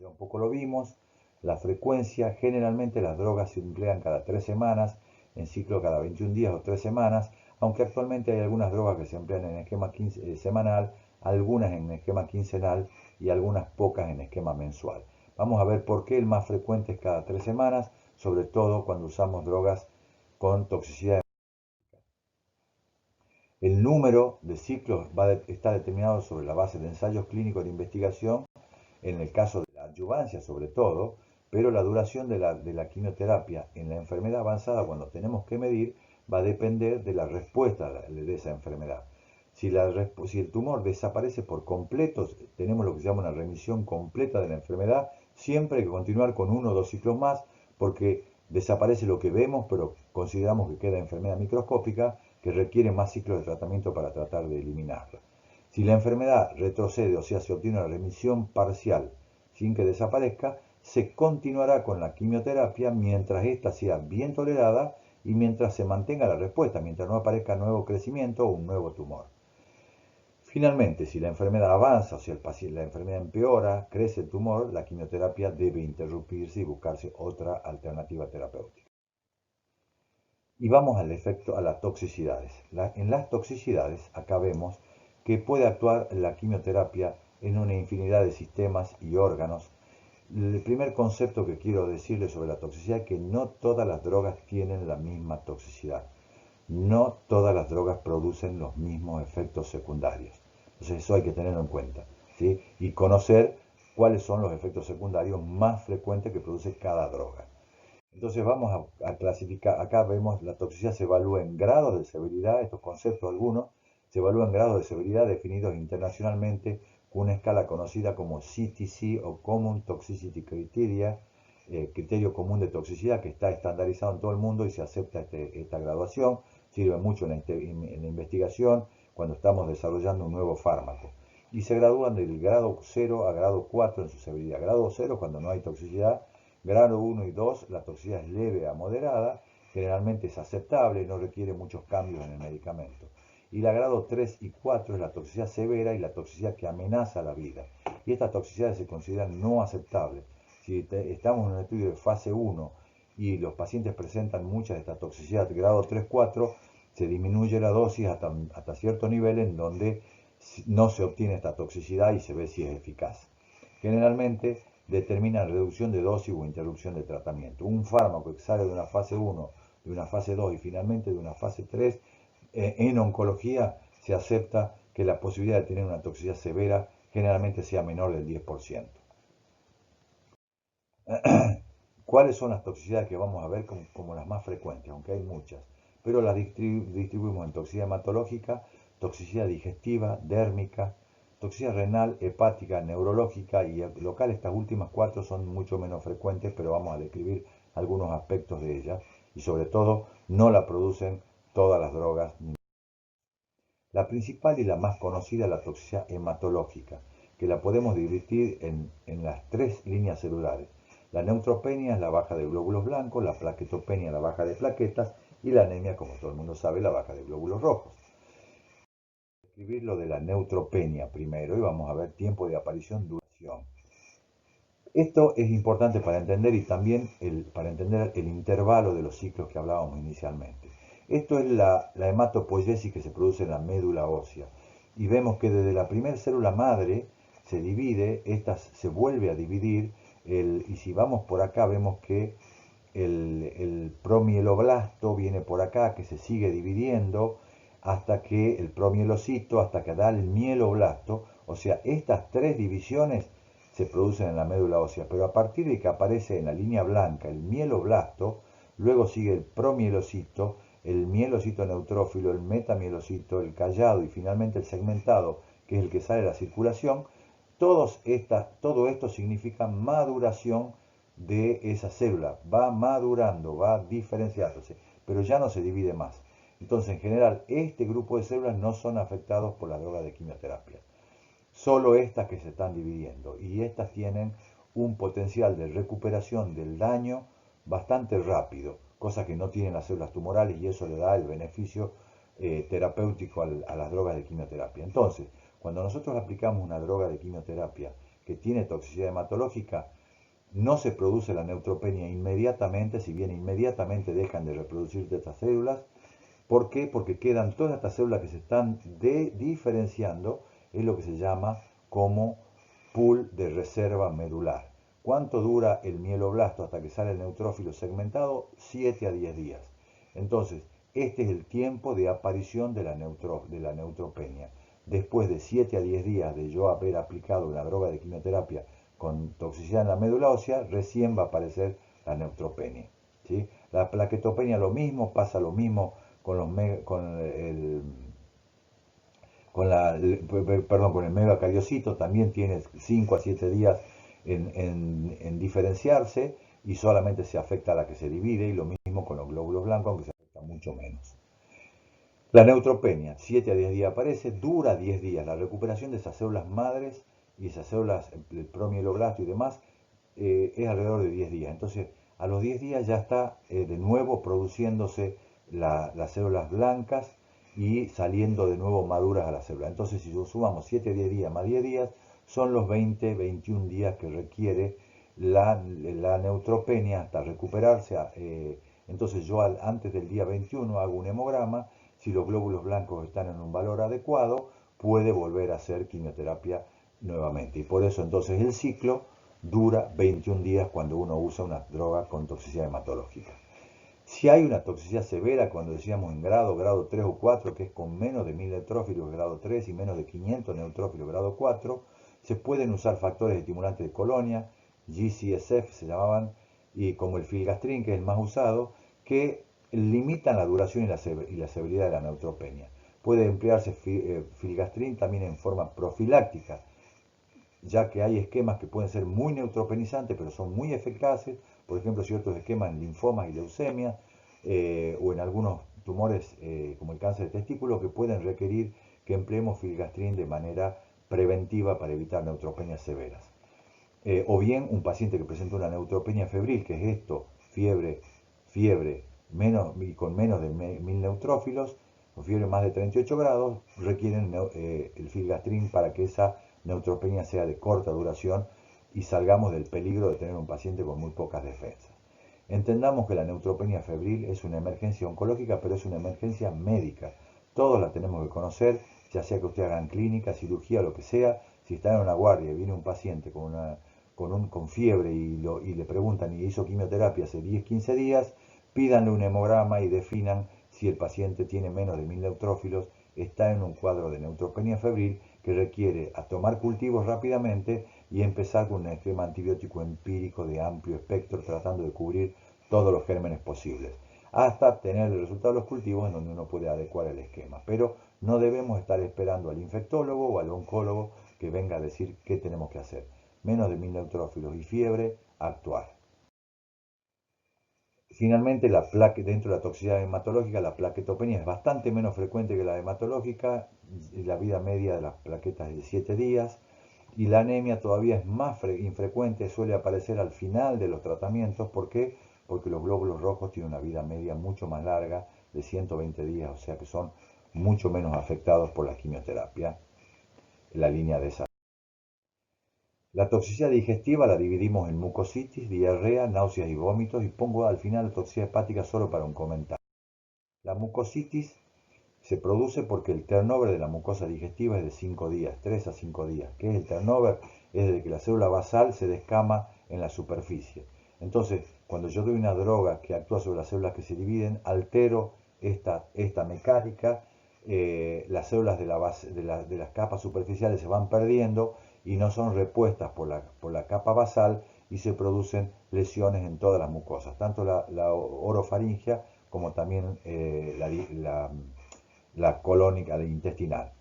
Ya un poco lo vimos. La frecuencia, generalmente las drogas se emplean cada 3 semanas, en ciclo cada 21 días o 3 semanas, aunque actualmente hay algunas drogas que se emplean en esquema semanal, algunas en esquema quincenal y algunas pocas en esquema mensual. Vamos a ver por qué el más frecuente es cada 3 semanas, sobre todo cuando usamos drogas con toxicidad. El número de ciclos está determinado sobre la base de ensayos clínicos de investigación en el caso de la adyuvancia sobre todo, pero la duración de la quimioterapia en la enfermedad avanzada, cuando tenemos que medir, va a depender de la respuesta de esa enfermedad. Si el tumor desaparece por completo, tenemos lo que se llama una remisión completa de la enfermedad, siempre hay que continuar con 1 o 2 ciclos más, porque desaparece lo que vemos, pero consideramos que queda enfermedad microscópica que requiere más ciclos de tratamiento para tratar de eliminarla. Si la enfermedad retrocede, o sea, se obtiene una remisión parcial sin que desaparezca, se continuará con la quimioterapia mientras ésta sea bien tolerada y mientras se mantenga la respuesta, mientras no aparezca nuevo crecimiento o un nuevo tumor. Finalmente, si la enfermedad avanza o si la enfermedad empeora, crece el tumor, la quimioterapia debe interrumpirse y buscarse otra alternativa terapéutica. Y vamos al efecto, a las toxicidades. En las toxicidades, acá vemos que puede actuar la quimioterapia en una infinidad de sistemas y órganos. El primer concepto que quiero decirles sobre la toxicidad es que no todas las drogas tienen la misma toxicidad. No todas las drogas producen los mismos efectos secundarios. Entonces eso hay que tenerlo en cuenta, ¿sí? Y conocer cuáles son los efectos secundarios más frecuentes que produce cada droga. Entonces vamos a clasificar, acá vemos la toxicidad se evalúa en grados de severidad, estos conceptos algunos, se evalúan grados de severidad definidos internacionalmente con una escala conocida como CTC o Common Toxicity Criteria, criterio común de toxicidad que está estandarizado en todo el mundo y se acepta esta graduación, sirve mucho en la investigación cuando estamos desarrollando un nuevo fármaco. Y se gradúan del grado 0 a grado 4 en su severidad. Grado 0 cuando no hay toxicidad, grado 1 y 2 la toxicidad es leve a moderada, generalmente es aceptable y no requiere muchos cambios en el medicamento. Y la grado 3 y 4 es la toxicidad severa y la toxicidad que amenaza la vida. Y estas toxicidades se consideran no aceptables. Si estamos en un estudio de fase 1 y los pacientes presentan mucha de esta toxicidad grado 3-4, se disminuye la dosis hasta cierto nivel en donde no se obtiene esta toxicidad y se ve si es eficaz. Generalmente determina reducción de dosis o interrupción de tratamiento. Un fármaco que sale de una fase 1, de una fase 2 y finalmente de una fase 3, en oncología se acepta que la posibilidad de tener una toxicidad severa generalmente sea menor del 10%. ¿Cuáles son las toxicidades que vamos a ver como las más frecuentes? Aunque hay muchas, pero las distribuimos en toxicidad hematológica, toxicidad digestiva, dérmica, toxicidad renal, hepática, neurológica y local. Estas últimas 4 son mucho menos frecuentes, pero vamos a describir algunos aspectos de ellas y sobre todo no la producen todas las drogas. La principal y la más conocida es la toxicidad hematológica, que la podemos dividir en las 3 líneas celulares. La neutropenia es la baja de glóbulos blancos, la plaquetopenia la baja de plaquetas y la anemia, como todo el mundo sabe, la baja de glóbulos rojos. Vamos a describir lo de la neutropenia primero y vamos a ver tiempo de aparición, duración. Esto es importante para entender y también para entender el intervalo de los ciclos que hablábamos inicialmente. Esto es la hematopoiesis que se produce en la médula ósea. Y vemos que desde la primera célula madre se divide, esta se vuelve a dividir, y si vamos por acá vemos que el promieloblasto viene por acá, que se sigue dividiendo hasta que el promielocito, hasta que da el mieloblasto. O sea, estas 3 divisiones se producen en la médula ósea, pero a partir de que aparece en la línea blanca el mieloblasto, luego sigue el promielocito, el mielocito neutrófilo, el metamielocito, el callado y finalmente el segmentado, que es el que sale de la circulación. Todo esto significa maduración de esa célula, va madurando, va diferenciándose, pero ya no se divide más. Entonces, en general, este grupo de células no son afectados por la droga de quimioterapia. Solo estas que se están dividiendo y estas tienen un potencial de recuperación del daño bastante rápido, cosa que no tienen las células tumorales y eso le da el beneficio terapéutico a las drogas de quimioterapia. Entonces, cuando nosotros aplicamos una droga de quimioterapia que tiene toxicidad hematológica, no se produce la neutropenia inmediatamente, si bien inmediatamente dejan de reproducirse estas células. ¿Por qué? Porque quedan todas estas células que se están diferenciando, es lo que se llama como pool de reserva medular. ¿Cuánto dura el mieloblasto hasta que sale el neutrófilo segmentado? 7 a 10 días. Entonces, este es el tiempo de aparición de la neutropenia. Después de 7 a 10 días de yo haber aplicado una droga de quimioterapia con toxicidad en la médula ósea, recién va a aparecer la neutropenia. ¿Sí? La plaquetopenia lo mismo, pasa lo mismo con, con el megacariocito, también tiene 5 a 7 días en diferenciarse y solamente se afecta a la que se divide, y lo mismo con los glóbulos blancos, aunque se afecta mucho menos. La neutropenia, 7 a 10 días aparece, dura 10 días. La recuperación de esas células madres y esas células, el promieloblasto y demás, es alrededor de 10 días. Entonces, a los 10 días ya está de nuevo produciéndose las células blancas y saliendo de nuevo maduras a la célula. Entonces, si sumamos 7 a 10 días más 10 días, son los 20, 21 días que requiere la neutropenia hasta recuperarse. Entonces, yo antes del día 21 hago un hemograma. Si los glóbulos blancos están en un valor adecuado, puede volver a hacer quimioterapia nuevamente. Y por eso entonces el ciclo dura 21 días cuando uno usa una droga con toxicidad hematológica. Si hay una toxicidad severa, cuando decíamos en grado 3 o 4, que es con menos de 1000 neutrófilos grado 3 y menos de 500 neutrófilos grado 4, se pueden usar factores estimulantes de colonia, GCSF se llamaban, y como el filgastrin, que es el más usado, que limitan la duración y la severidad de la neutropenia. Puede emplearse filgastrin también en forma profiláctica, ya que hay esquemas que pueden ser muy neutropenizantes, pero son muy eficaces, por ejemplo, ciertos esquemas en linfomas y leucemias, o en algunos tumores como el cáncer de testículo, que pueden requerir que empleemos filgastrin de manera preventiva para evitar neutropenias severas. O bien un paciente que presenta una neutropenia febril, que es esto, fiebre y con menos de 1000 neutrófilos, o fiebre más de 38 grados, requieren el filgastrin para que esa neutropenia sea de corta duración y salgamos del peligro de tener un paciente con muy pocas defensas. Entendamos que la neutropenia febril es una emergencia oncológica, pero es una emergencia médica. Todos la tenemos que conocer, ya sea que usted haga en clínica, cirugía, lo que sea. Si está en una guardia y viene un paciente con fiebre y le preguntan y hizo quimioterapia hace 10, 15 días, pídanle un hemograma y definan si el paciente tiene menos de 1000 neutrófilos, está en un cuadro de neutropenia febril que requiere a tomar cultivos rápidamente y empezar con un esquema antibiótico empírico de amplio espectro, tratando de cubrir todos los gérmenes posibles, hasta tener el resultado de los cultivos en donde uno puede adecuar el esquema. Pero no debemos estar esperando al infectólogo o al oncólogo que venga a decir qué tenemos que hacer. Menos de 1000 neutrófilos y fiebre, actuar. Finalmente, dentro de la toxicidad hematológica, la plaquetopenia es bastante menos frecuente que la hematológica. La vida media de las plaquetas es de 7 días. Y la anemia todavía es más infrecuente, suele aparecer al final de los tratamientos. ¿Por qué? Porque los glóbulos rojos tienen una vida media mucho más larga, de 120 días, o sea que son mucho menos afectados por la quimioterapia, en la línea de esa. La toxicidad digestiva la dividimos en mucositis, diarrea, náuseas y vómitos, y pongo al final la toxicidad hepática solo para un comentario. La mucositis se produce porque el turnover de la mucosa digestiva es de 5 días, 3 a 5 días. ¿Qué es el turnover? Es desde que la célula basal se descama en la superficie. Entonces, cuando yo doy una droga que actúa sobre las células que se dividen, altero esta mecánica, las células de las capas superficiales se van perdiendo y no son repuestas por la capa basal, y se producen lesiones en todas las mucosas, tanto la orofaringia como también la colónica, la intestinal.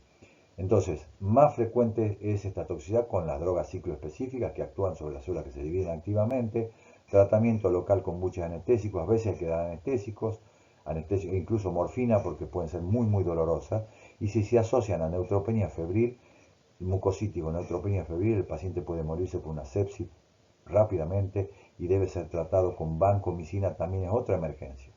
Entonces, más frecuente es esta toxicidad con las drogas cicloespecíficas que actúan sobre las células que se dividen activamente, tratamiento local con buches anestésicos, a veces hay que dar anestésicos, incluso morfina, porque pueden ser muy muy dolorosas, y si se asocian a neutropenia febril, mucositis o neutropenia febril, el paciente puede morirse por una sepsis rápidamente y debe ser tratado con vancomicina, también es otra emergencia.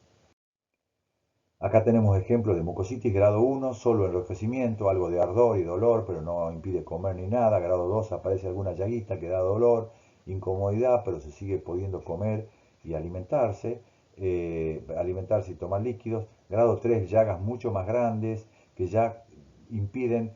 Acá tenemos ejemplos de mucositis grado 1, solo enrojecimiento, algo de ardor y dolor, pero no impide comer ni nada. Grado 2 aparece alguna llaguita que da dolor, incomodidad, pero se sigue pudiendo comer y alimentarse y tomar líquidos. Grado 3, llagas mucho más grandes que ya impiden,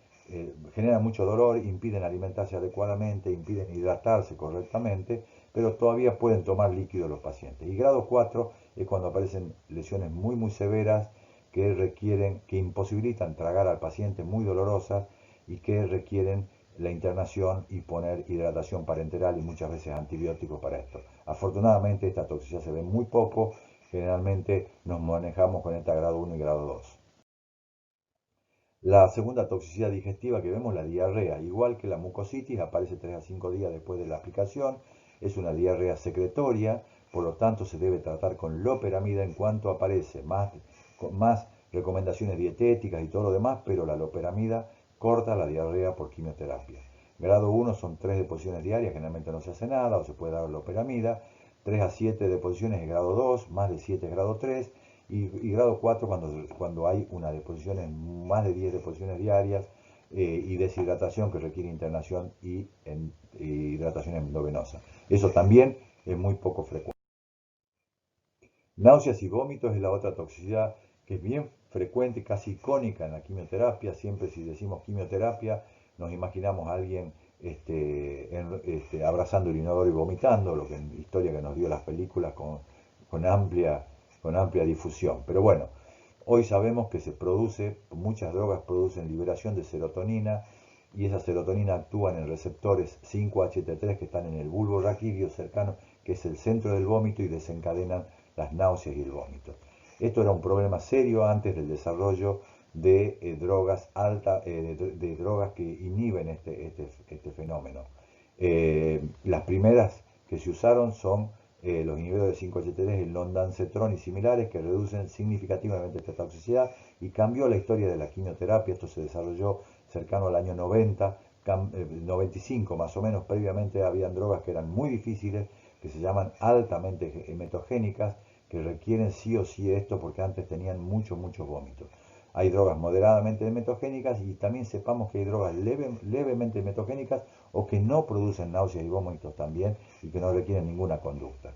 generan mucho dolor, impiden alimentarse adecuadamente, impiden hidratarse correctamente, pero todavía pueden tomar líquido los pacientes. Y grado 4 es cuando aparecen lesiones muy muy severas que imposibilitan tragar al paciente, muy dolorosas, y que requieren la internación y poner hidratación parenteral y muchas veces antibióticos para esto. Afortunadamente esta toxicidad se ve muy poco, generalmente nos manejamos con esta grado 1 y grado 2. La segunda toxicidad digestiva que vemos, la diarrea, igual que la mucositis, aparece 3 a 5 días después de la aplicación, es una diarrea secretoria, por lo tanto se debe tratar con loperamida en cuanto aparece, con más recomendaciones dietéticas y todo lo demás, pero la loperamida corta la diarrea por quimioterapia. Grado 1 son 3 deposiciones diarias, generalmente no se hace nada o se puede dar loperamida. 3 a 7 deposiciones es grado 2, más de 7 es grado 3 y grado 4 cuando hay una deposición en más de 10 deposiciones diarias y deshidratación que requiere internación y hidratación endovenosa. Eso también es muy poco frecuente. Náuseas y vómitos es la otra toxicidad que es bien frecuente, casi icónica en la quimioterapia. Siempre si decimos quimioterapia nos imaginamos a alguien abrazando el inodoro y vomitando, lo que en historia que nos dio las películas con amplia, con amplia difusión. Pero bueno, hoy sabemos que muchas drogas producen liberación de serotonina y esa serotonina actúa en receptores 5-HT3 que están en el bulbo raquídeo cercano, que es el centro del vómito y desencadenan las náuseas y el vómito. Esto era un problema serio antes del desarrollo de drogas que inhiben este fenómeno. Las primeras que se usaron son los inhibidores de 5-HT3, el ondansetron y similares, que reducen significativamente esta toxicidad y cambió la historia de la quimioterapia. Esto se desarrolló cercano al año 90, 95 más o menos. Previamente habían drogas que eran muy difíciles, que se llaman altamente emetogénicas, que requieren sí o sí esto porque antes tenían muchos vómitos. Hay drogas moderadamente emetogénicas y también sepamos que hay drogas levemente emetogénicas o que no producen náuseas y vómitos también y que no requieren ninguna conducta.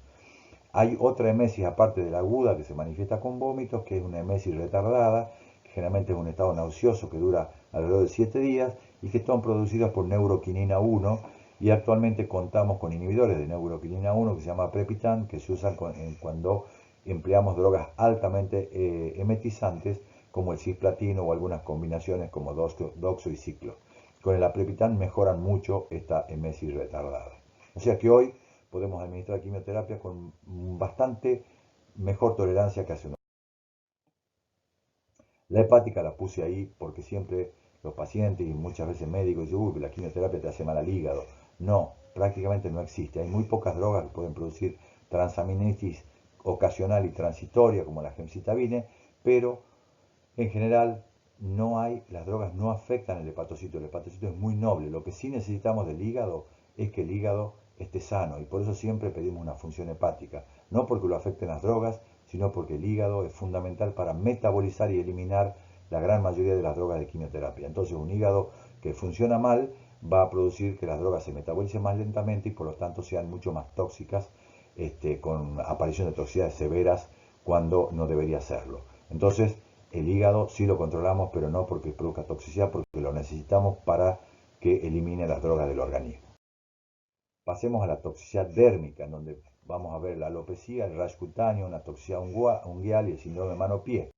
Hay otra emesis aparte de la aguda que se manifiesta con vómitos, que es una emesis retardada, que generalmente es un estado nauseoso que dura alrededor de 7 días y que están producidas por neuroquinina 1 y actualmente contamos con inhibidores de neuroquinina 1 que se llama Prepitan, que se usan cuando empleamos drogas altamente emetizantes como el cisplatino o algunas combinaciones como doxo y ciclo. Con el aprepitan mejoran mucho esta emesis retardada. O sea que hoy podemos administrar quimioterapia con bastante mejor tolerancia que hace unos años. La hepática la puse ahí porque siempre los pacientes y muchas veces médicos dicen, uy, la quimioterapia te hace mal al hígado. No, prácticamente no existe. Hay muy pocas drogas que pueden producir transaminitis ocasional y transitoria como la gemcitabine, pero en general las drogas no afectan el hepatocito es muy noble. Lo que sí necesitamos del hígado es que el hígado esté sano y por eso siempre pedimos una función hepática, no porque lo afecten las drogas, sino porque el hígado es fundamental para metabolizar y eliminar la gran mayoría de las drogas de quimioterapia. Entonces un hígado que funciona mal va a producir que las drogas se metabolicen más lentamente y por lo tanto sean mucho más tóxicas, con aparición de toxicidades severas cuando no debería serlo. Entonces, el hígado sí lo controlamos, pero no porque produzca toxicidad, porque lo necesitamos para que elimine las drogas del organismo. Pasemos a la toxicidad dérmica, en donde vamos a ver la alopecia, el rash cutáneo, una toxicidad unguial y el síndrome de mano-pie.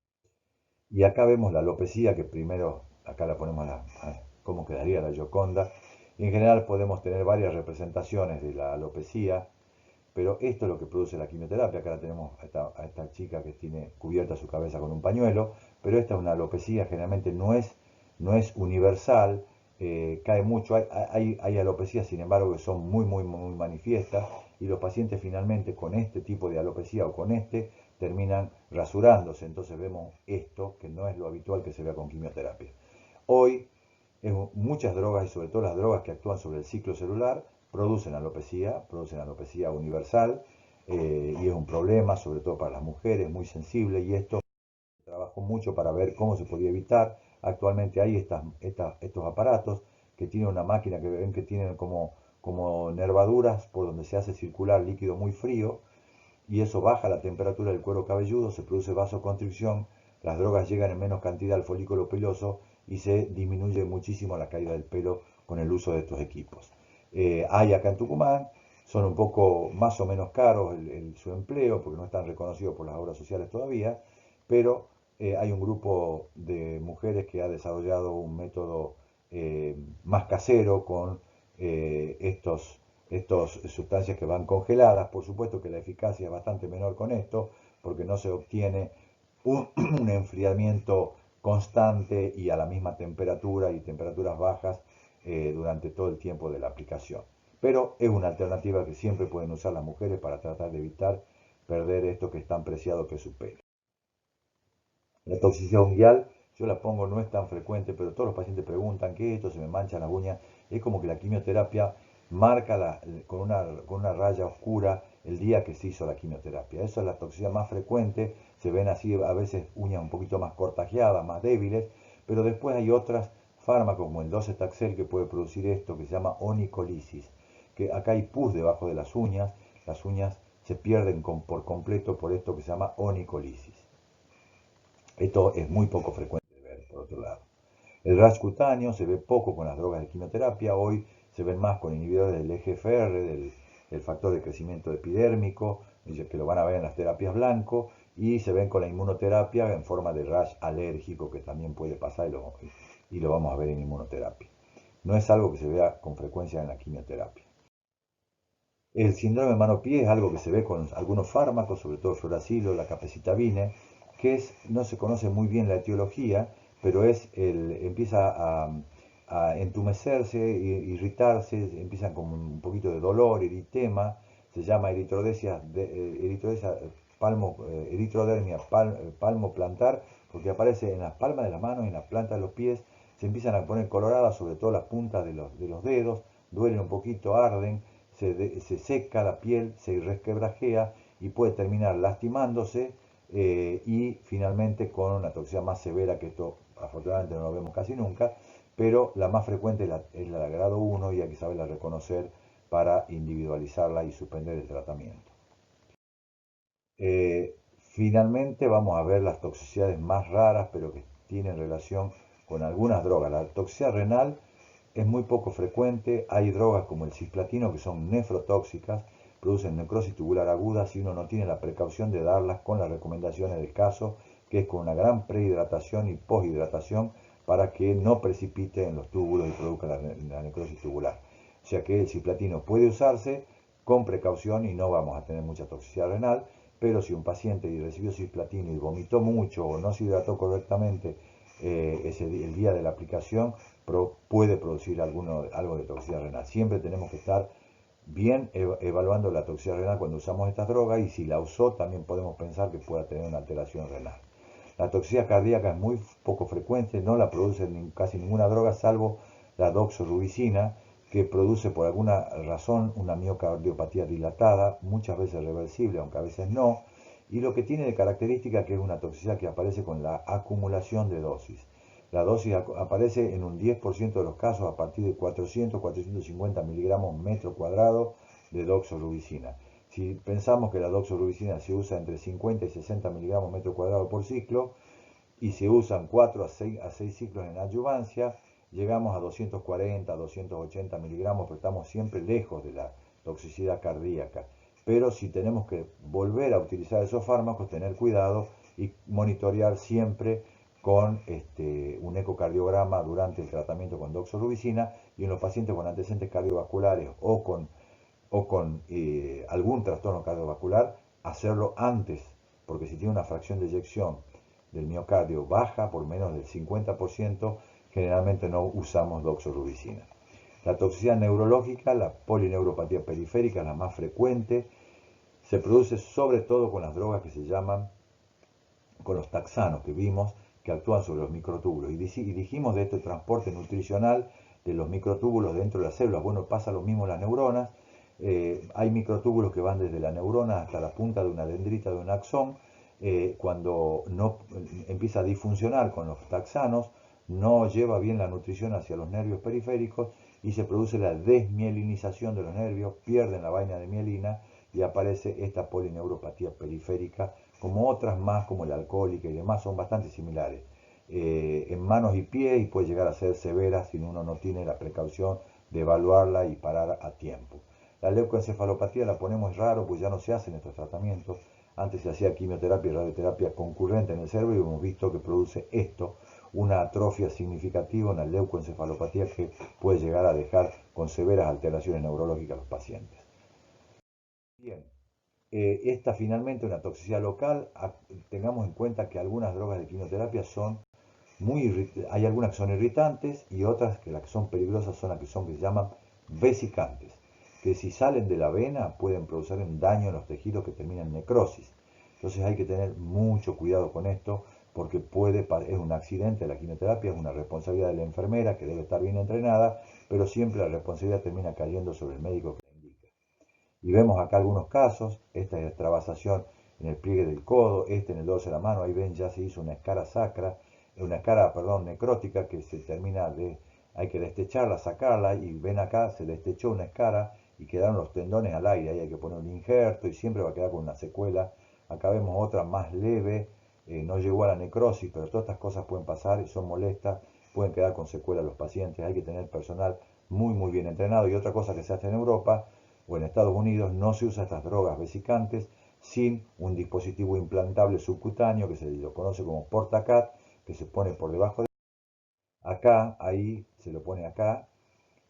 Y acá vemos la alopecia, que primero, acá la ponemos cómo quedaría la Gioconda. Y en general podemos tener varias representaciones de la alopecia, pero esto es lo que produce la quimioterapia. Acá la tenemos a esta chica que tiene cubierta su cabeza con un pañuelo, pero esta es una alopecia, generalmente no es universal, cae mucho. Hay alopecias, sin embargo, que son muy manifiestas y los pacientes finalmente con este tipo de alopecia o con terminan rasurándose. Entonces vemos esto, que no es lo habitual que se vea con quimioterapia. Hoy muchas drogas y sobre todo las drogas que actúan sobre el ciclo celular producen alopecia universal y es un problema sobre todo para las mujeres, muy sensible y esto se trabajó mucho para ver cómo se podía evitar. Actualmente hay estos aparatos que tienen una máquina que ven que tienen como nervaduras por donde se hace circular líquido muy frío y eso baja la temperatura del cuero cabelludo, se produce vasoconstricción, las drogas llegan en menos cantidad al folículo piloso y se disminuye muchísimo la caída del pelo con el uso de estos equipos. Hay acá en Tucumán, son un poco más o menos caros su empleo porque no están reconocidos por las obras sociales todavía, pero hay un grupo de mujeres que ha desarrollado un método más casero con estas sustancias que van congeladas. Por supuesto que la eficacia es bastante menor con esto, porque no se obtiene un enfriamiento constante y a la misma temperatura y temperaturas bajas durante todo el tiempo de la aplicación. Pero es una alternativa que siempre pueden usar las mujeres para tratar de evitar perder esto que es tan preciado que es su pelo. La toxicidad unguial, yo la pongo, no es tan frecuente, pero todos los pacientes preguntan qué es esto, se me manchan las uñas. Es como que la quimioterapia marca con una raya oscura el día que se hizo la quimioterapia. Esa es la toxicidad más frecuente, se ven así a veces uñas un poquito más cortajeadas, más débiles, pero después hay otras fármacos como el docetaxel que puede producir esto, que se llama onicolisis, que acá hay pus debajo de las uñas se pierden por completo por esto que se llama onicolisis. Esto es muy poco frecuente de ver, por otro lado. El rash cutáneo se ve poco con las drogas de quimioterapia, hoy se ven más con inhibidores del EGFR, del factor de crecimiento epidérmico, que lo van a ver en las terapias blanco, y se ven con la inmunoterapia en forma de rash alérgico, que también puede pasar y lo vamos a ver en inmunoterapia. No es algo que se vea con frecuencia en la quimioterapia. El síndrome de mano-pie es algo que se ve con algunos fármacos, sobre todo fluoracilo, la capecitabine, no se conoce muy bien la etiología, pero empieza a entumecerse, irritarse, empiezan con un poquito de dolor, eritema, se llama eritrodermia palmoplantar, porque aparece en las palmas de las manos y en las plantas de los pies, se empiezan a poner coloradas, sobre todo las puntas de los dedos, duelen un poquito, arden, se seca la piel, se resquebrajea y puede terminar lastimándose y finalmente con una toxicidad más severa, que esto afortunadamente no lo vemos casi nunca, pero la más frecuente es la de grado 1 y hay que saberla reconocer para individualizarla y suspender el tratamiento. Finalmente vamos a ver las toxicidades más raras, pero que tienen relación con algunas drogas. La toxicidad renal es muy poco frecuente, hay drogas como el cisplatino que son nefrotóxicas, producen necrosis tubular aguda si uno no tiene la precaución de darlas con las recomendaciones del caso, que es con una gran prehidratación y poshidratación para que no precipite en los túbulos y produzca la necrosis tubular. O sea que el cisplatino puede usarse con precaución y no vamos a tener mucha toxicidad renal, pero si un paciente recibió cisplatino y vomitó mucho o no se hidrató correctamente el día de la aplicación, puede producir algo de toxicidad renal. Siempre tenemos que estar bien evaluando la toxicidad renal cuando usamos estas drogas, y si la usó también podemos pensar que pueda tener una alteración renal. La toxicidad cardíaca es muy poco frecuente, no la produce casi ninguna droga salvo la doxorubicina, que produce por alguna razón una miocardiopatía dilatada, muchas veces reversible, aunque a veces no, y lo que tiene de característica que es una toxicidad que aparece con la acumulación de dosis. La dosis aparece en un 10% de los casos a partir de 400-450 miligramos metro cuadrado de doxorubicina. Si pensamos que la doxorubicina se usa entre 50 y 60 miligramos metro cuadrado por ciclo y se usan 4 a 6 ciclos en adyuvancia, llegamos a 240, 280 miligramos, pero estamos siempre lejos de la toxicidad cardíaca. Pero si tenemos que volver a utilizar esos fármacos, tener cuidado y monitorear siempre con un ecocardiograma durante el tratamiento con doxorubicina, y en los pacientes con antecedentes cardiovasculares o con algún trastorno cardiovascular, hacerlo antes, porque si tiene una fracción de eyección del miocardio baja por menos del 50%, generalmente no usamos doxorubicina. La toxicidad neurológica, la polineuropatía periférica, es la más frecuente, se produce sobre todo con las drogas que se llaman, con los taxanos que vimos, que actúan sobre los microtúbulos. Y dijimos de este transporte nutricional de los microtúbulos dentro de las células. Bueno, pasa lo mismo en las neuronas. Hay microtúbulos que van desde la neurona hasta la punta de una dendrita de un axón. Cuando no empieza a disfuncionar con los taxanos, no lleva bien la nutrición hacia los nervios periféricos y se produce la desmielinización de los nervios, pierden la vaina de mielina y aparece esta polineuropatía periférica, como otras más, como la alcohólica y demás, son bastante similares. En manos y pies, y puede llegar a ser severa si uno no tiene la precaución de evaluarla y parar a tiempo. La leucoencefalopatía la ponemos raro, pues ya no se hacen estos tratamientos. Antes se hacía quimioterapia y radioterapia concurrente en el cerebro y hemos visto que produce esto, una atrofia significativa, una leucoencefalopatía que puede llegar a dejar con severas alteraciones neurológicas a los pacientes. Bien, esta finalmente una toxicidad local. Tengamos en cuenta que algunas drogas de quimioterapia son hay algunas que son irritantes y otras que las que son peligrosas son las que se llaman vesicantes, que si salen de la vena pueden producir un daño en los tejidos que termina en necrosis. Entonces hay que tener mucho cuidado con esto porque es un accidente. La quimioterapia es una responsabilidad de la enfermera que debe estar bien entrenada, pero siempre la responsabilidad termina cayendo sobre el médico que la indica. Y vemos acá algunos casos. Esta es extravasación en el pliegue del codo, en el dorso de la mano. Ahí ven, ya se hizo una escara sacra, perdón, necrótica, que se termina hay que destecharla, sacarla, y ven acá, se destechó una escara y quedaron los tendones al aire. Ahí hay que poner un injerto y siempre va a quedar con una secuela. Acá vemos otra más leve, no llegó a la necrosis, pero todas estas cosas pueden pasar y son molestas, pueden quedar con secuelas los pacientes. Hay que tener personal muy bien entrenado. Y otra cosa que se hace en Europa o en Estados Unidos, no se usa estas drogas vesicantes sin un dispositivo implantable subcutáneo que se lo conoce como Portacat, que se pone por debajo de acá, ahí se lo pone acá.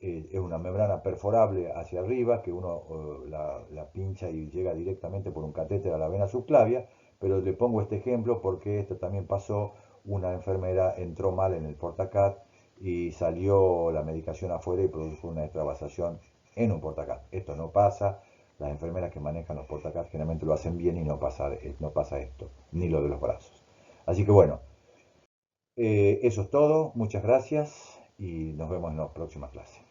Es una membrana perforable hacia arriba que uno la pincha y llega directamente por un catéter a la vena subclavia. Pero le pongo este ejemplo porque esto también pasó. Una enfermera entró mal en el Portacat y salió la medicación afuera y produjo una extravasación en un Portacat. Esto no pasa. Las enfermeras que manejan los Portacat generalmente lo hacen bien y no pasa esto, ni lo de los brazos. Así que bueno, eso es todo. Muchas gracias y nos vemos en la próxima clase.